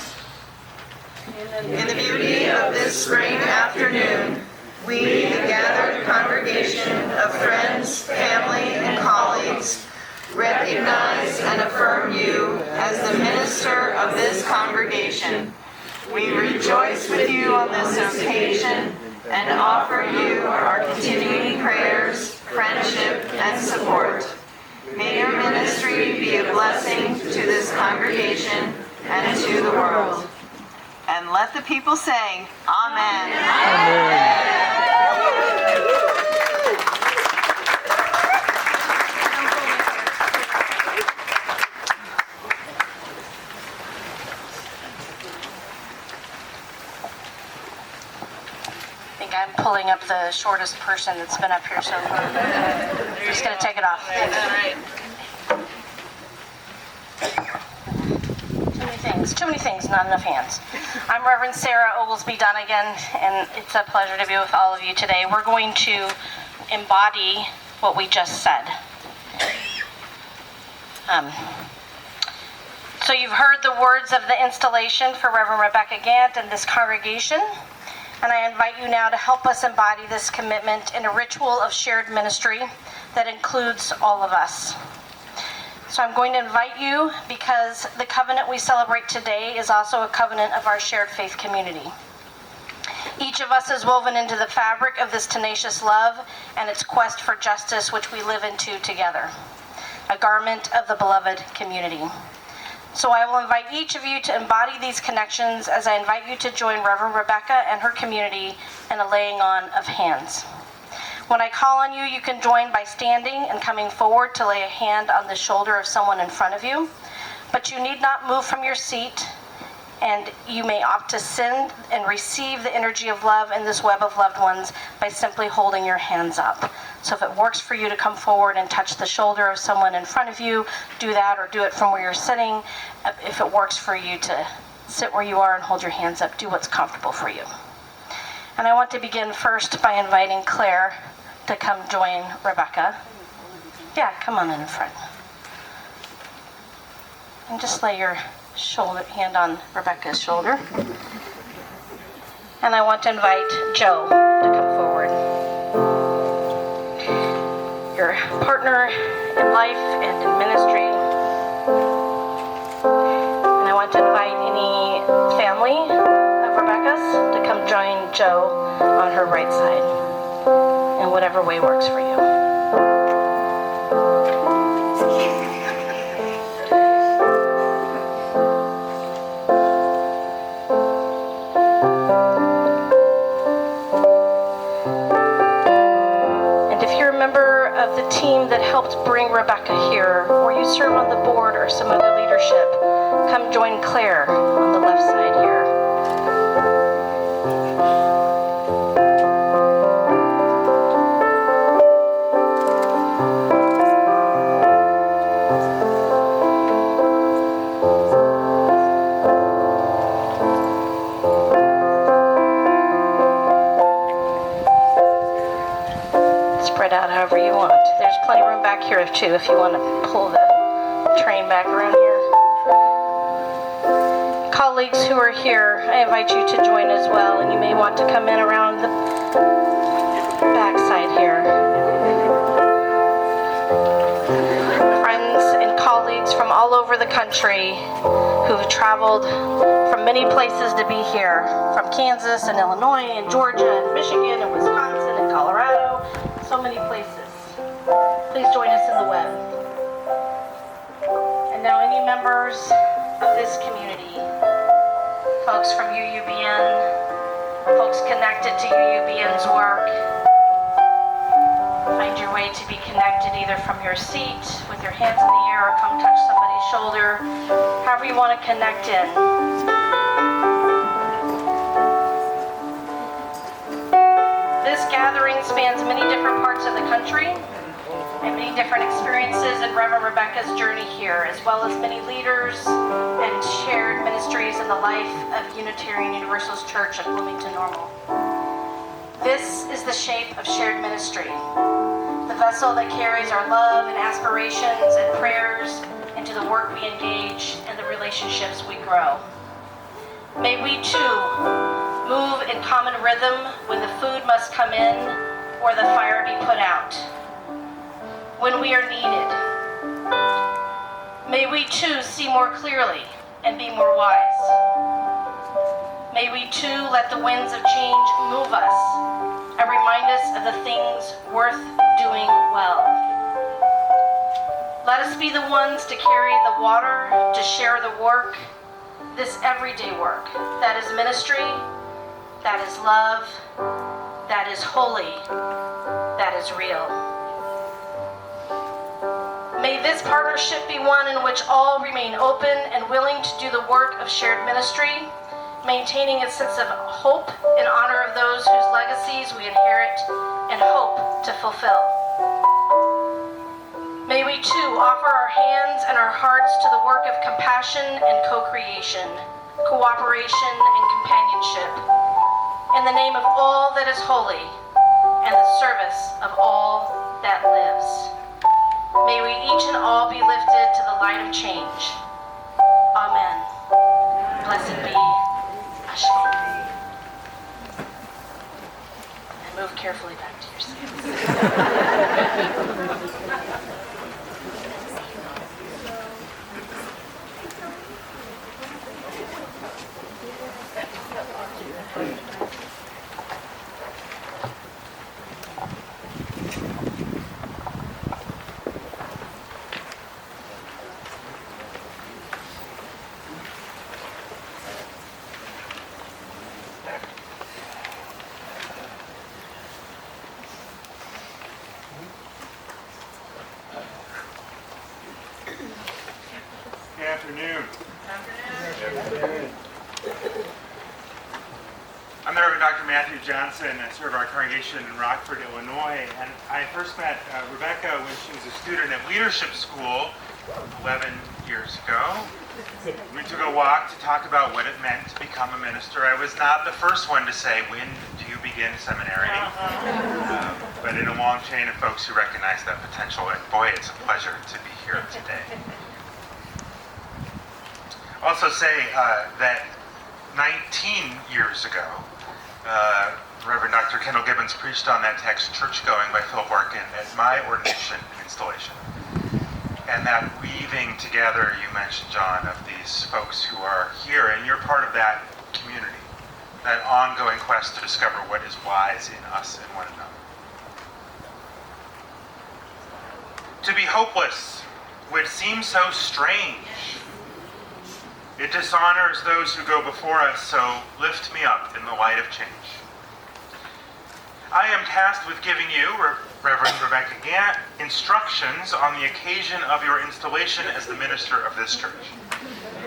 In the beauty of this spring afternoon, we, the gathered congregation of friends, family, and colleagues, recognize and affirm you as the minister of this congregation. We rejoice with you on this occasion and offer you our continuing prayers, friendship, and support. May your ministry be a blessing to this congregation and to the world. And let the people say, Amen. Amen. I'm pulling up the shortest person that's been up here, so I'm just going to take it off. Too many things, not enough hands. I'm Reverend Sarah Oglesby Dunnigan, and it's a pleasure to be with all of you today. We're going to embody what we just said. So you've heard the words of the installation for Reverend Rebecca Gant and this congregation, and I invite you now to help us embody this commitment in a ritual of shared ministry that includes all of us. So I'm going to invite you because the covenant we celebrate today is also a covenant of our shared faith community. Each of us is woven into the fabric of this tenacious love and its quest for justice, which we live into together, a garment of the beloved community. So I will invite each of you to embody these connections as I invite you to join Reverend Rebecca and her community in a laying on of hands. When I call on you, you can join by standing and coming forward to lay a hand on the shoulder of someone in front of you, but you need not move from your seat, and you may opt to send and receive the energy of love in this web of loved ones by simply holding your hands up. So if it works for you to come forward and touch the shoulder of someone in front of you, do that, or do it from where you're sitting. If it works for you to sit where you are and hold your hands up, do what's comfortable for you. And I want to begin first by inviting Claire to come join Rebecca. Yeah, come on in front. And just lay your hand on Rebecca's shoulder. And I want to invite Joe to come forward. Your partner in life and in ministry. And I want to invite any family of Rebecca's to come join Joe on her right side, in whatever way works for you. And if you're a member of the team that helped bring Rebecca here, or you serve on the board or some other leadership, come join Claire on the left side here. Out however you want. There's plenty of room back here too if you want to pull the train back around here. Colleagues who are here, I invite you to join as well, and you may want to come in around the back side here. Friends and colleagues from all over the country who've traveled from many places to be here, from Kansas and Illinois and Georgia and Michigan and Wisconsin and Colorado. So many places. Please join us in the web. And now any members of this community, folks from UUBN, folks connected to UUBN's work, find your way to be connected either from your seat with your hands in the air or come touch somebody's shoulder, however you want to connect in. This gathering spans many different parts of the country and many different experiences in Reverend Rebecca's journey here, as well as many leaders and shared ministries in the life of Unitarian Universalist Church of Bloomington Normal. This is the shape of shared ministry, the vessel that carries our love and aspirations and prayers into the work we engage and the relationships we grow. May we too move in common rhythm when the food must come in or the fire be put out. When we are needed. May we too see more clearly and be more wise. May we too let the winds of change move us and remind us of the things worth doing well. Let us be the ones to carry the water, to share the work, this everyday work that is ministry, that is love, that is holy, that is real. May this partnership be one in which all remain open and willing to do the work of shared ministry maintaining its sense of hope in honor of those whose legacies we inherit and hope to fulfill. May we too offer our hands and our hearts to the work of compassion and co-creation, cooperation and companionship, in the name of all that is holy and the service of all that lives. May we each and all be lifted to the light of change. Amen. Blessed be Ashe. And move carefully back to your seats. Good afternoon. I'm the Reverend Dr. Matthew Johnson. I serve our congregation in Rockford, Illinois. And I first met Rebecca when she was a student at leadership school 11 years ago. We took a walk to talk about what it meant to become a minister. I was not the first one to say, when do you begin seminary? But in a long chain of folks who recognize that potential, and boy, it's a pleasure to be here today. Also say that 19 years ago, Reverend Dr. Kendall Gibbons preached on that text, Church-Going by Philip Larkin, at my ordination and installation. And that weaving together, you mentioned, John, of these folks who are here, and you're part of that community, that ongoing quest to discover what is wise in us and one another. To be hopeless would seem so strange. It dishonors those who go before us, so lift me up in the light of change. I am tasked with giving you, Reverend Rebecca Gant, instructions on the occasion of your installation as the minister of this church.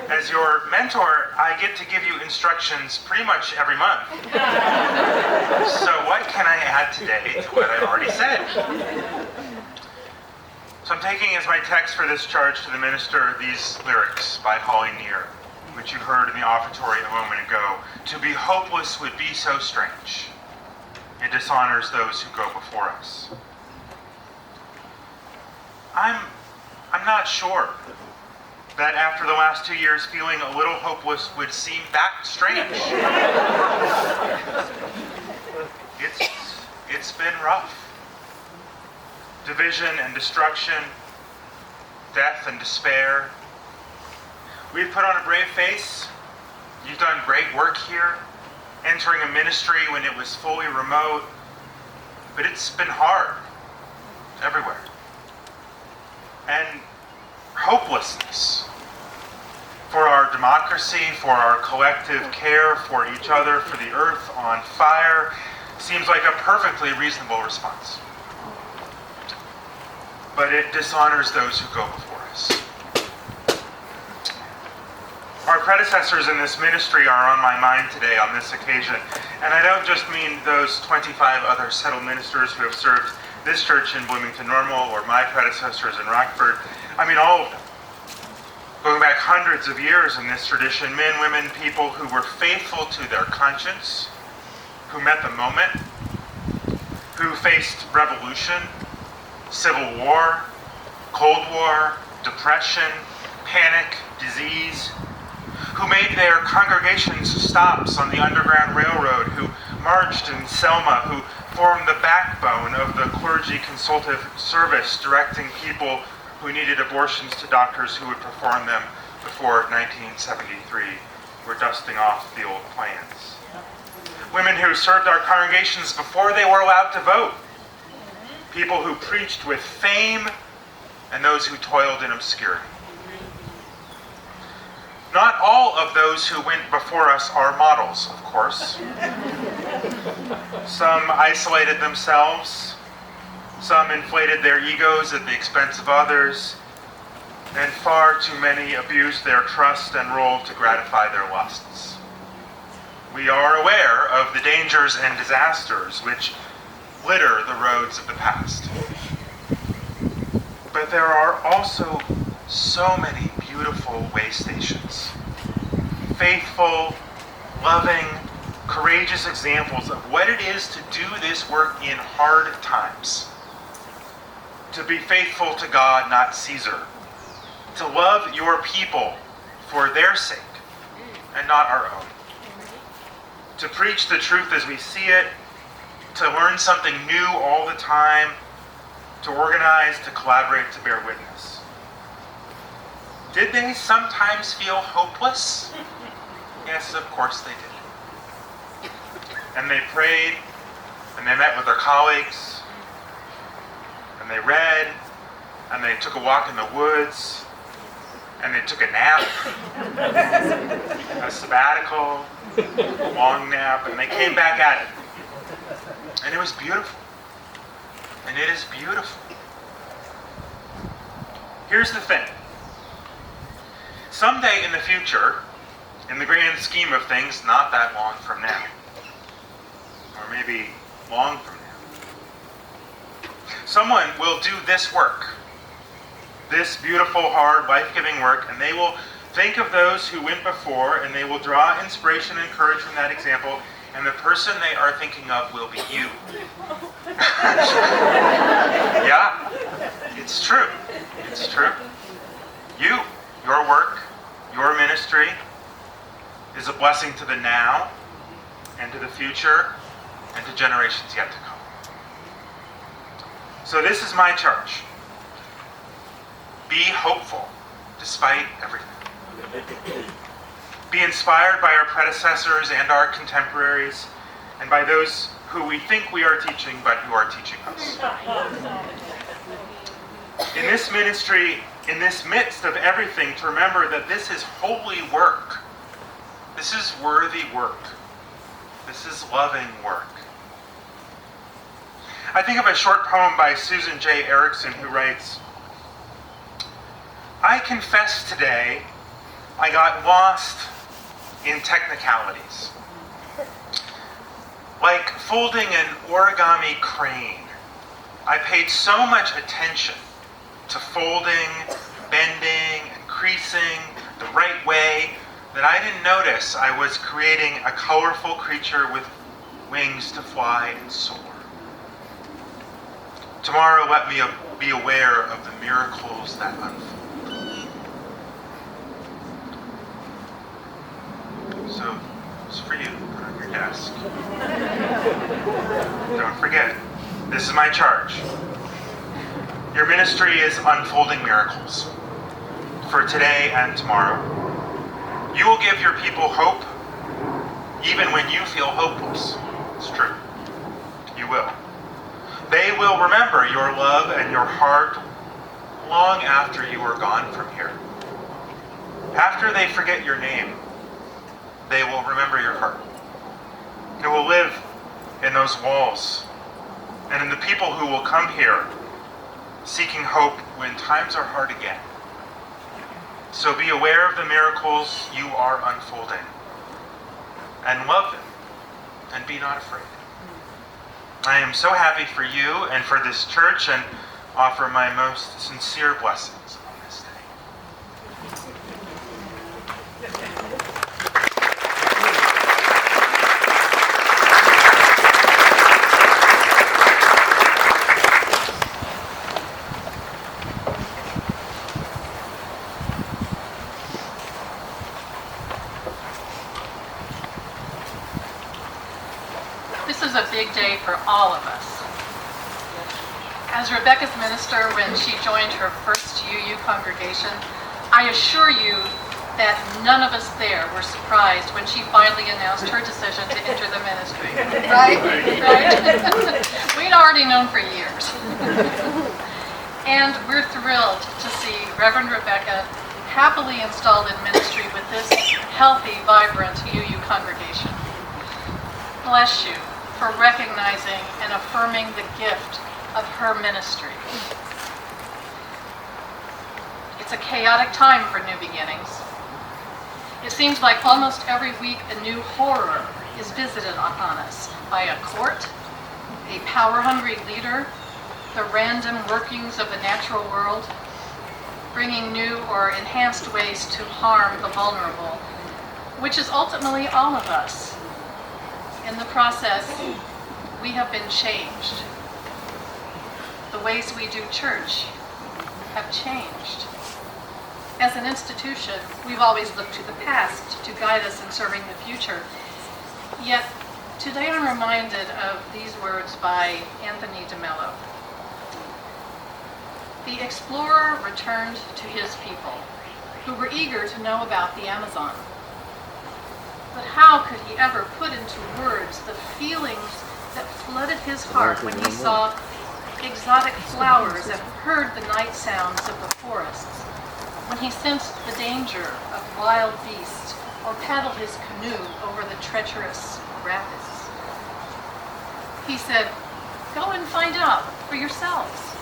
As your mentor, I get to give you instructions pretty much every month. So what can I add today to what I've already said? So I'm taking as my text for this charge to the minister these lyrics by Holly Near, which you heard in the offertory a moment ago. To be hopeless would be so strange. It dishonors those who go before us. I'm not sure that after the last 2 years feeling a little hopeless would seem that strange. It's been rough. Division and destruction, death and despair. We've put on a brave face. You've done great work here, entering a ministry when it was fully remote, but it's been hard everywhere. And hopelessness for our democracy, for our collective care for each other, for the earth on fire, seems like a perfectly reasonable response. But it dishonors those who go before us. Our predecessors in this ministry are on my mind today on this occasion, and I don't just mean those 25 other settled ministers who have served this church in Bloomington Normal or my predecessors in Rockford. I mean all of them. Going back hundreds of years in this tradition, men, women, people who were faithful to their conscience, who met the moment, who faced revolution, civil war, Cold War, depression, panic, disease, who made their congregations stops on the Underground Railroad, who marched in Selma, who formed the backbone of the clergy consultative service, directing people who needed abortions to doctors who would perform them before 1973 were dusting off the old plans. Women who served our congregations before they were allowed to vote. People who preached with fame and those who toiled in obscurity. Not all of those who went before us are models, of course. Some isolated themselves, some inflated their egos at the expense of others, and far too many abused their trust and role to gratify their lusts. We are aware of the dangers and disasters which litter the roads of the past. But there are also so many beautiful way stations. Faithful, loving, courageous examples of what it is to do this work in hard times. To be faithful to God, not Caesar. To love your people for their sake and not our own. To preach the truth as we see it, to learn something new all the time, to organize, to collaborate, to bear witness. Did they sometimes feel hopeless? Yes, of course they did. And they prayed, and they met with their colleagues, and they read, and they took a walk in the woods, and they took a nap, a sabbatical, a long nap, and they came back at it. And it was beautiful. And it is beautiful. Here's the thing. Someday in the future, in the grand scheme of things, not that long from now, or maybe long from now, someone will do this work, this beautiful, hard, life-giving work, and they will think of those who went before, and they will draw inspiration and courage from that example, and the person they are thinking of will be you. Yeah, it's true. It's true. You, your work, your ministry is a blessing to the now, and to the future, and to generations yet to come. So this is my charge. Be hopeful, despite everything. Be inspired by our predecessors and our contemporaries, and by those who we think we are teaching, but who are teaching us. In this ministry, in this midst of everything, to remember that this is holy work. This is worthy work. This is loving work. I think of a short poem by Susan J. Erickson who writes, I confess today I got lost in technicalities. Like folding an origami crane, I paid so much attention to folding, bending, and creasing the right way that I didn't notice I was creating a colorful creature with wings to fly and soar. Tomorrow let me be aware of the miracles that unfold. So, it's for you, put on your desk. Don't forget, this is my charge. Your ministry is unfolding miracles for today and tomorrow. You will give your people hope even when you feel hopeless. It's true. You will. They will remember your love and your heart long after you are gone from here. After they forget your name, they will remember your heart. It will live in those walls and in the people who will come here seeking hope when times are hard again. So be aware of the miracles you are unfolding and love them and be not afraid. I am so happy for you and for this church and offer my most sincere blessings on this day. This is a big day for all of us. As Rebecca's minister when she joined her first UU congregation, I assure you that none of us there were surprised when she finally announced her decision to enter the ministry. Right? Right? We'd already known for years. And we're thrilled to see Reverend Rebecca happily installed in ministry with this healthy, vibrant UU congregation. Bless you for recognizing and affirming the gift of her ministry. It's a chaotic time for new beginnings. It seems like almost every week a new horror is visited upon us by a court, a power-hungry leader, the random workings of the natural world, bringing new or enhanced ways to harm the vulnerable, which is ultimately all of us. In the process, we have been changed. The ways we do church have changed. As an institution, we've always looked to the past to guide us in serving the future. Yet, today I'm reminded of these words by Anthony DeMello. The explorer returned to his people, who were eager to know about the Amazon. But how could he ever put into words the feelings that flooded his heart when he saw exotic flowers and heard the night sounds of the forests, when he sensed the danger of wild beasts or paddled his canoe over the treacherous rapids? He said, "Go and find out for yourselves."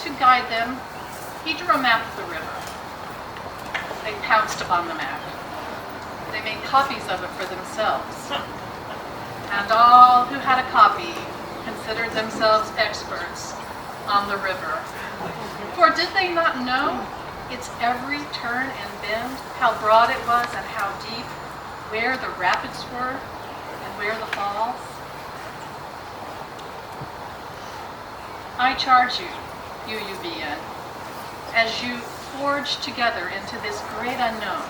To guide them, he drew a map of the river. They pounced upon the map. They made copies of it for themselves. And all who had a copy considered themselves experts on the river. For did they not know its every turn and bend, how broad it was and how deep, where the rapids were and where the falls? I charge you, UUBN, as you forge together into this great unknown,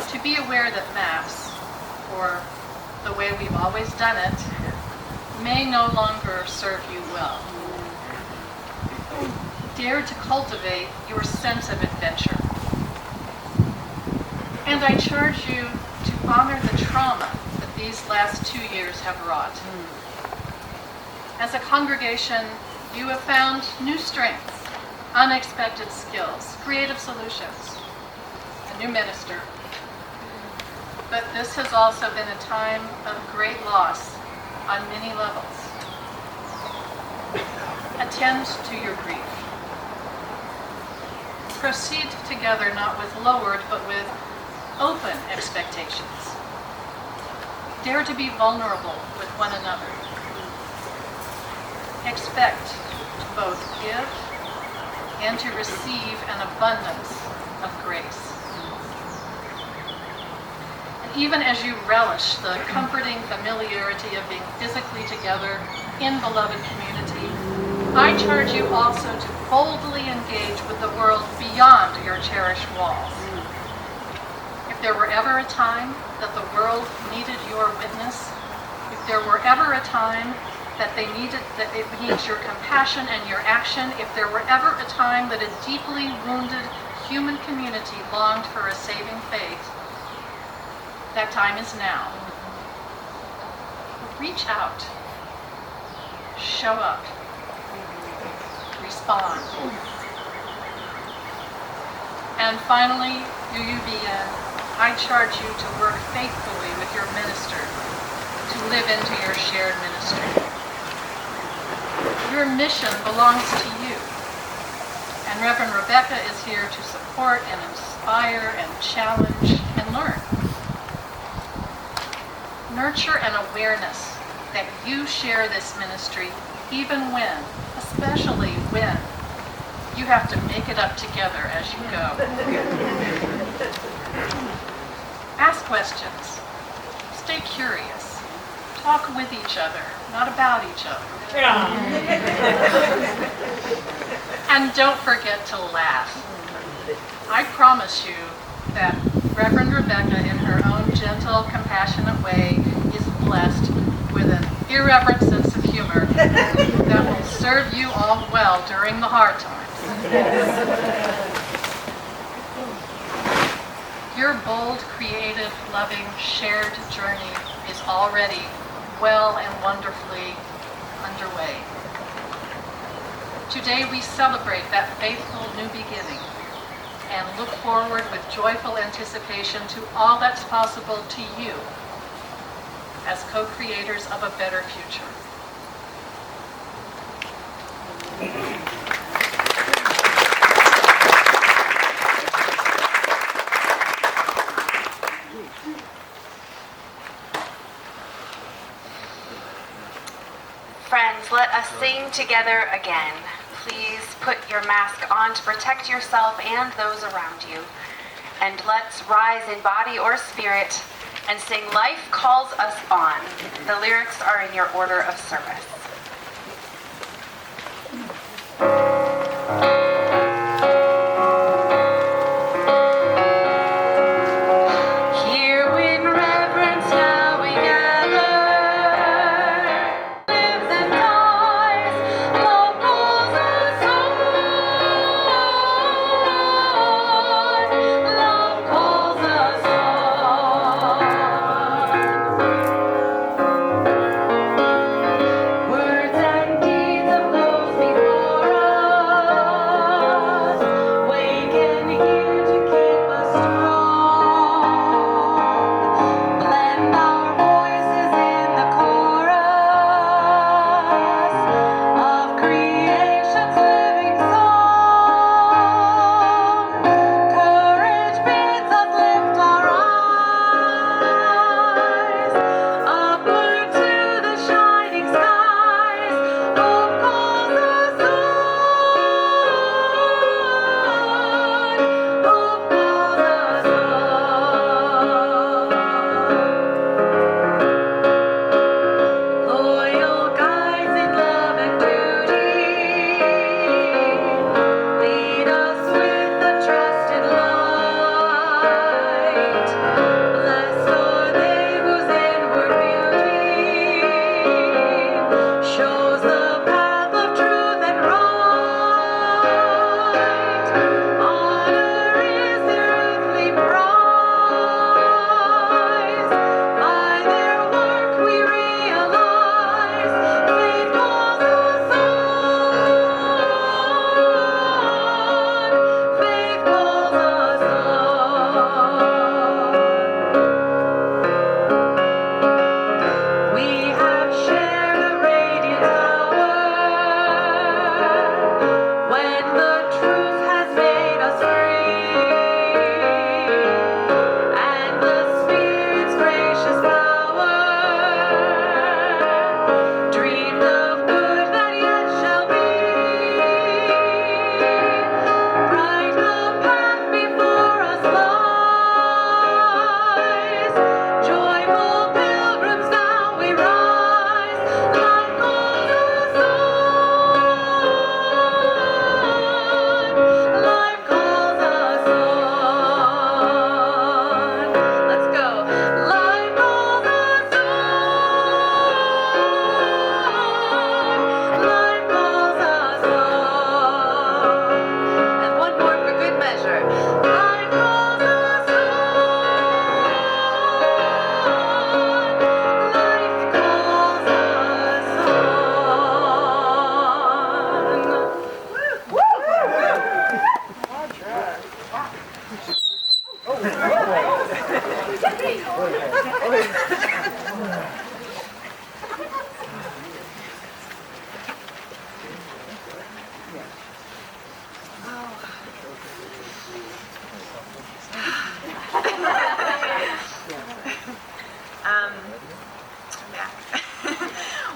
to be aware that maps, or the way we've always done it, may no longer serve you well. Dare to cultivate your sense of adventure. And I charge you to honor the trauma that these last 2 years have wrought. As a congregation, you have found new strengths, unexpected skills, creative solutions, a new minister. But this has also been a time of great loss on many levels. Attend to your grief. Proceed together not with lowered, but with open expectations. Dare to be vulnerable with one another. Expect to both give and to receive an abundance of grace. Even as you relish the comforting familiarity of being physically together in beloved community, I charge you also to boldly engage with the world beyond your cherished walls. If there were ever a time that the world needed your witness, if there were ever a time that it needs your compassion and your action, if there were ever a time that a deeply wounded human community longed for a saving faith, that time is now. Reach out. Show up. Respond. And finally, UUBN, I charge you to work faithfully with your minister to live into your shared ministry. Your mission belongs to you. And Reverend Rebecca is here to support and inspire and challenge and learn. Nurture an awareness that you share this ministry even when, especially when, you have to make it up together as you go. Ask questions. Stay curious. Talk with each other, not about each other. And don't forget to laugh. I promise you that Reverend Rebecca, in her own gentle, compassionate way, is blessed with an irreverent sense of humor that will serve you all well during the hard times. Your bold, creative, loving, shared journey is already well and wonderfully underway. Today we celebrate that faithful new beginning and look forward with joyful anticipation to all that's possible to you as co-creators of a better future. us sing together again. Please put your mask on to protect yourself and those around you. And let's rise in body or spirit and sing Life Calls Us On. The lyrics are in your order of service.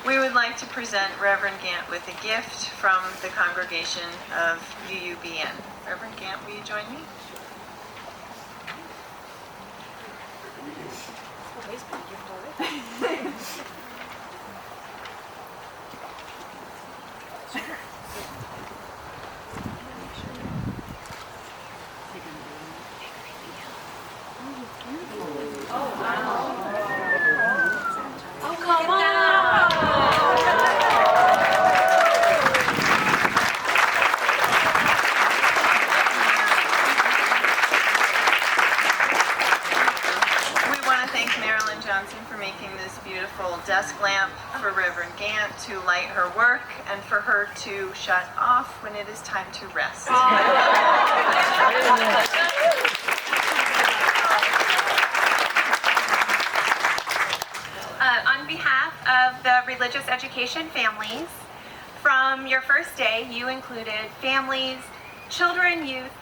We would like to present Reverend Gant with a gift from the congregation of UUBN. Reverend Gant, will you join me? Desk lamp for Reverend Gant to light her work and for her to shut off when it is time to rest. On behalf of the religious education families, from your first day, you included families, children, youth,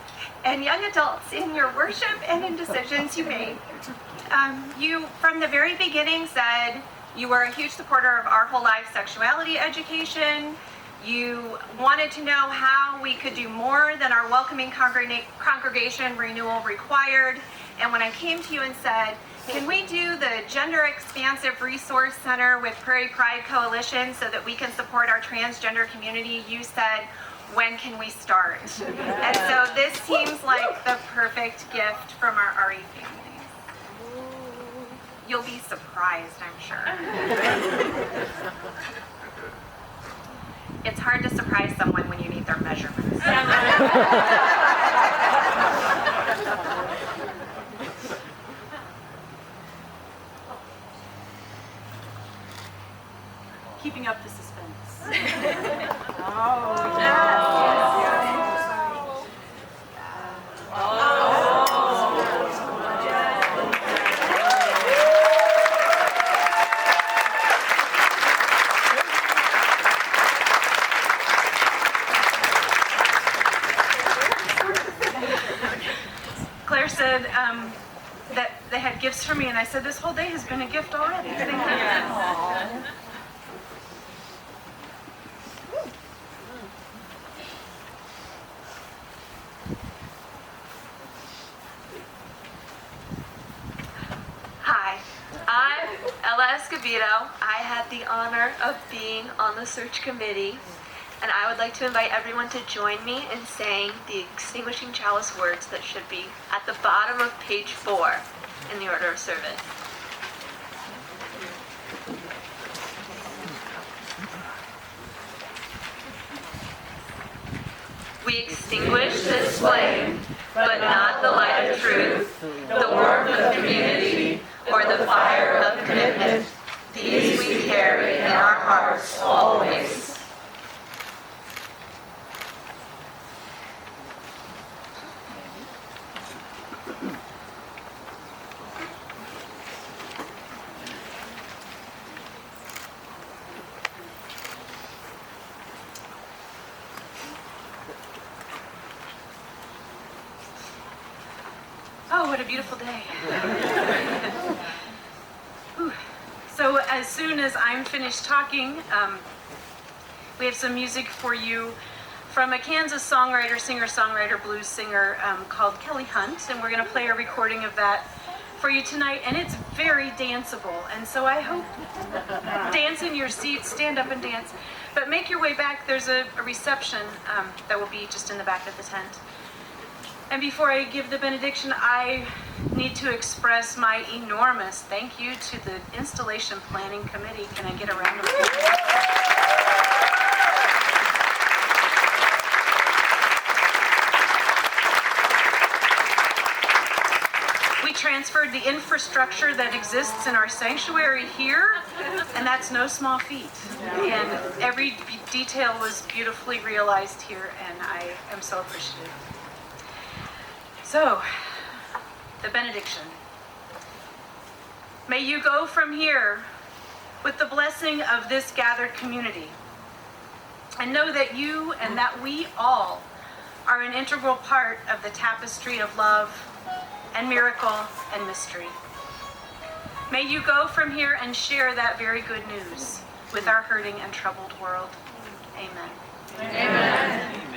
and young adults in your worship and in decisions you made. You, from the very beginning, said, You were a huge supporter of our whole life sexuality education. You wanted to know how we could do more than our welcoming congregation renewal required. And when I came to you and said, can we do the Gender Expansive Resource Center with Prairie Pride Coalition so that we can support our transgender community, you said, when can we start? And so this seems like the perfect gift from our RE families. You'll be surprised, I'm sure. It's hard to surprise someone when you need their measurements. Keeping up the suspense. Claire said that they had gifts for me, and I said, this whole day has been a gift already. Thank you. Hi, I'm Ella Escobedo. I had the honor of being on the search committee, and I would like to invite everyone to join me in saying the extinguishing chalice words that should be at the bottom of page 4 in the order of service. We extinguish this flame, but not the light of truth, the warmth of community, or the fire of commitment. These we carry in our hearts always. Oh, what a beautiful day. Whew. So as soon as I'm finished talking, we have some music for you from a Kansas songwriter, singer-songwriter, blues singer called Kelly Hunt, and we're going to play a recording of that for you tonight, and it's very danceable, and so I hope dance in your seats, stand up and dance, but make your way back. There's a reception that will be just in the back of the tent. And before I give the benediction, I need to express my enormous thank you to the Installation Planning Committee. Can I get a round of applause? We transferred the infrastructure that exists in our sanctuary here, and that's no small feat. And every detail was beautifully realized here, and I am so appreciative. So, the benediction. May you go from here with the blessing of this gathered community, and know that you and that we all are an integral part of the tapestry of love and miracle and mystery. May you go from here and share that very good news with our hurting and troubled world. Amen. Amen. Amen.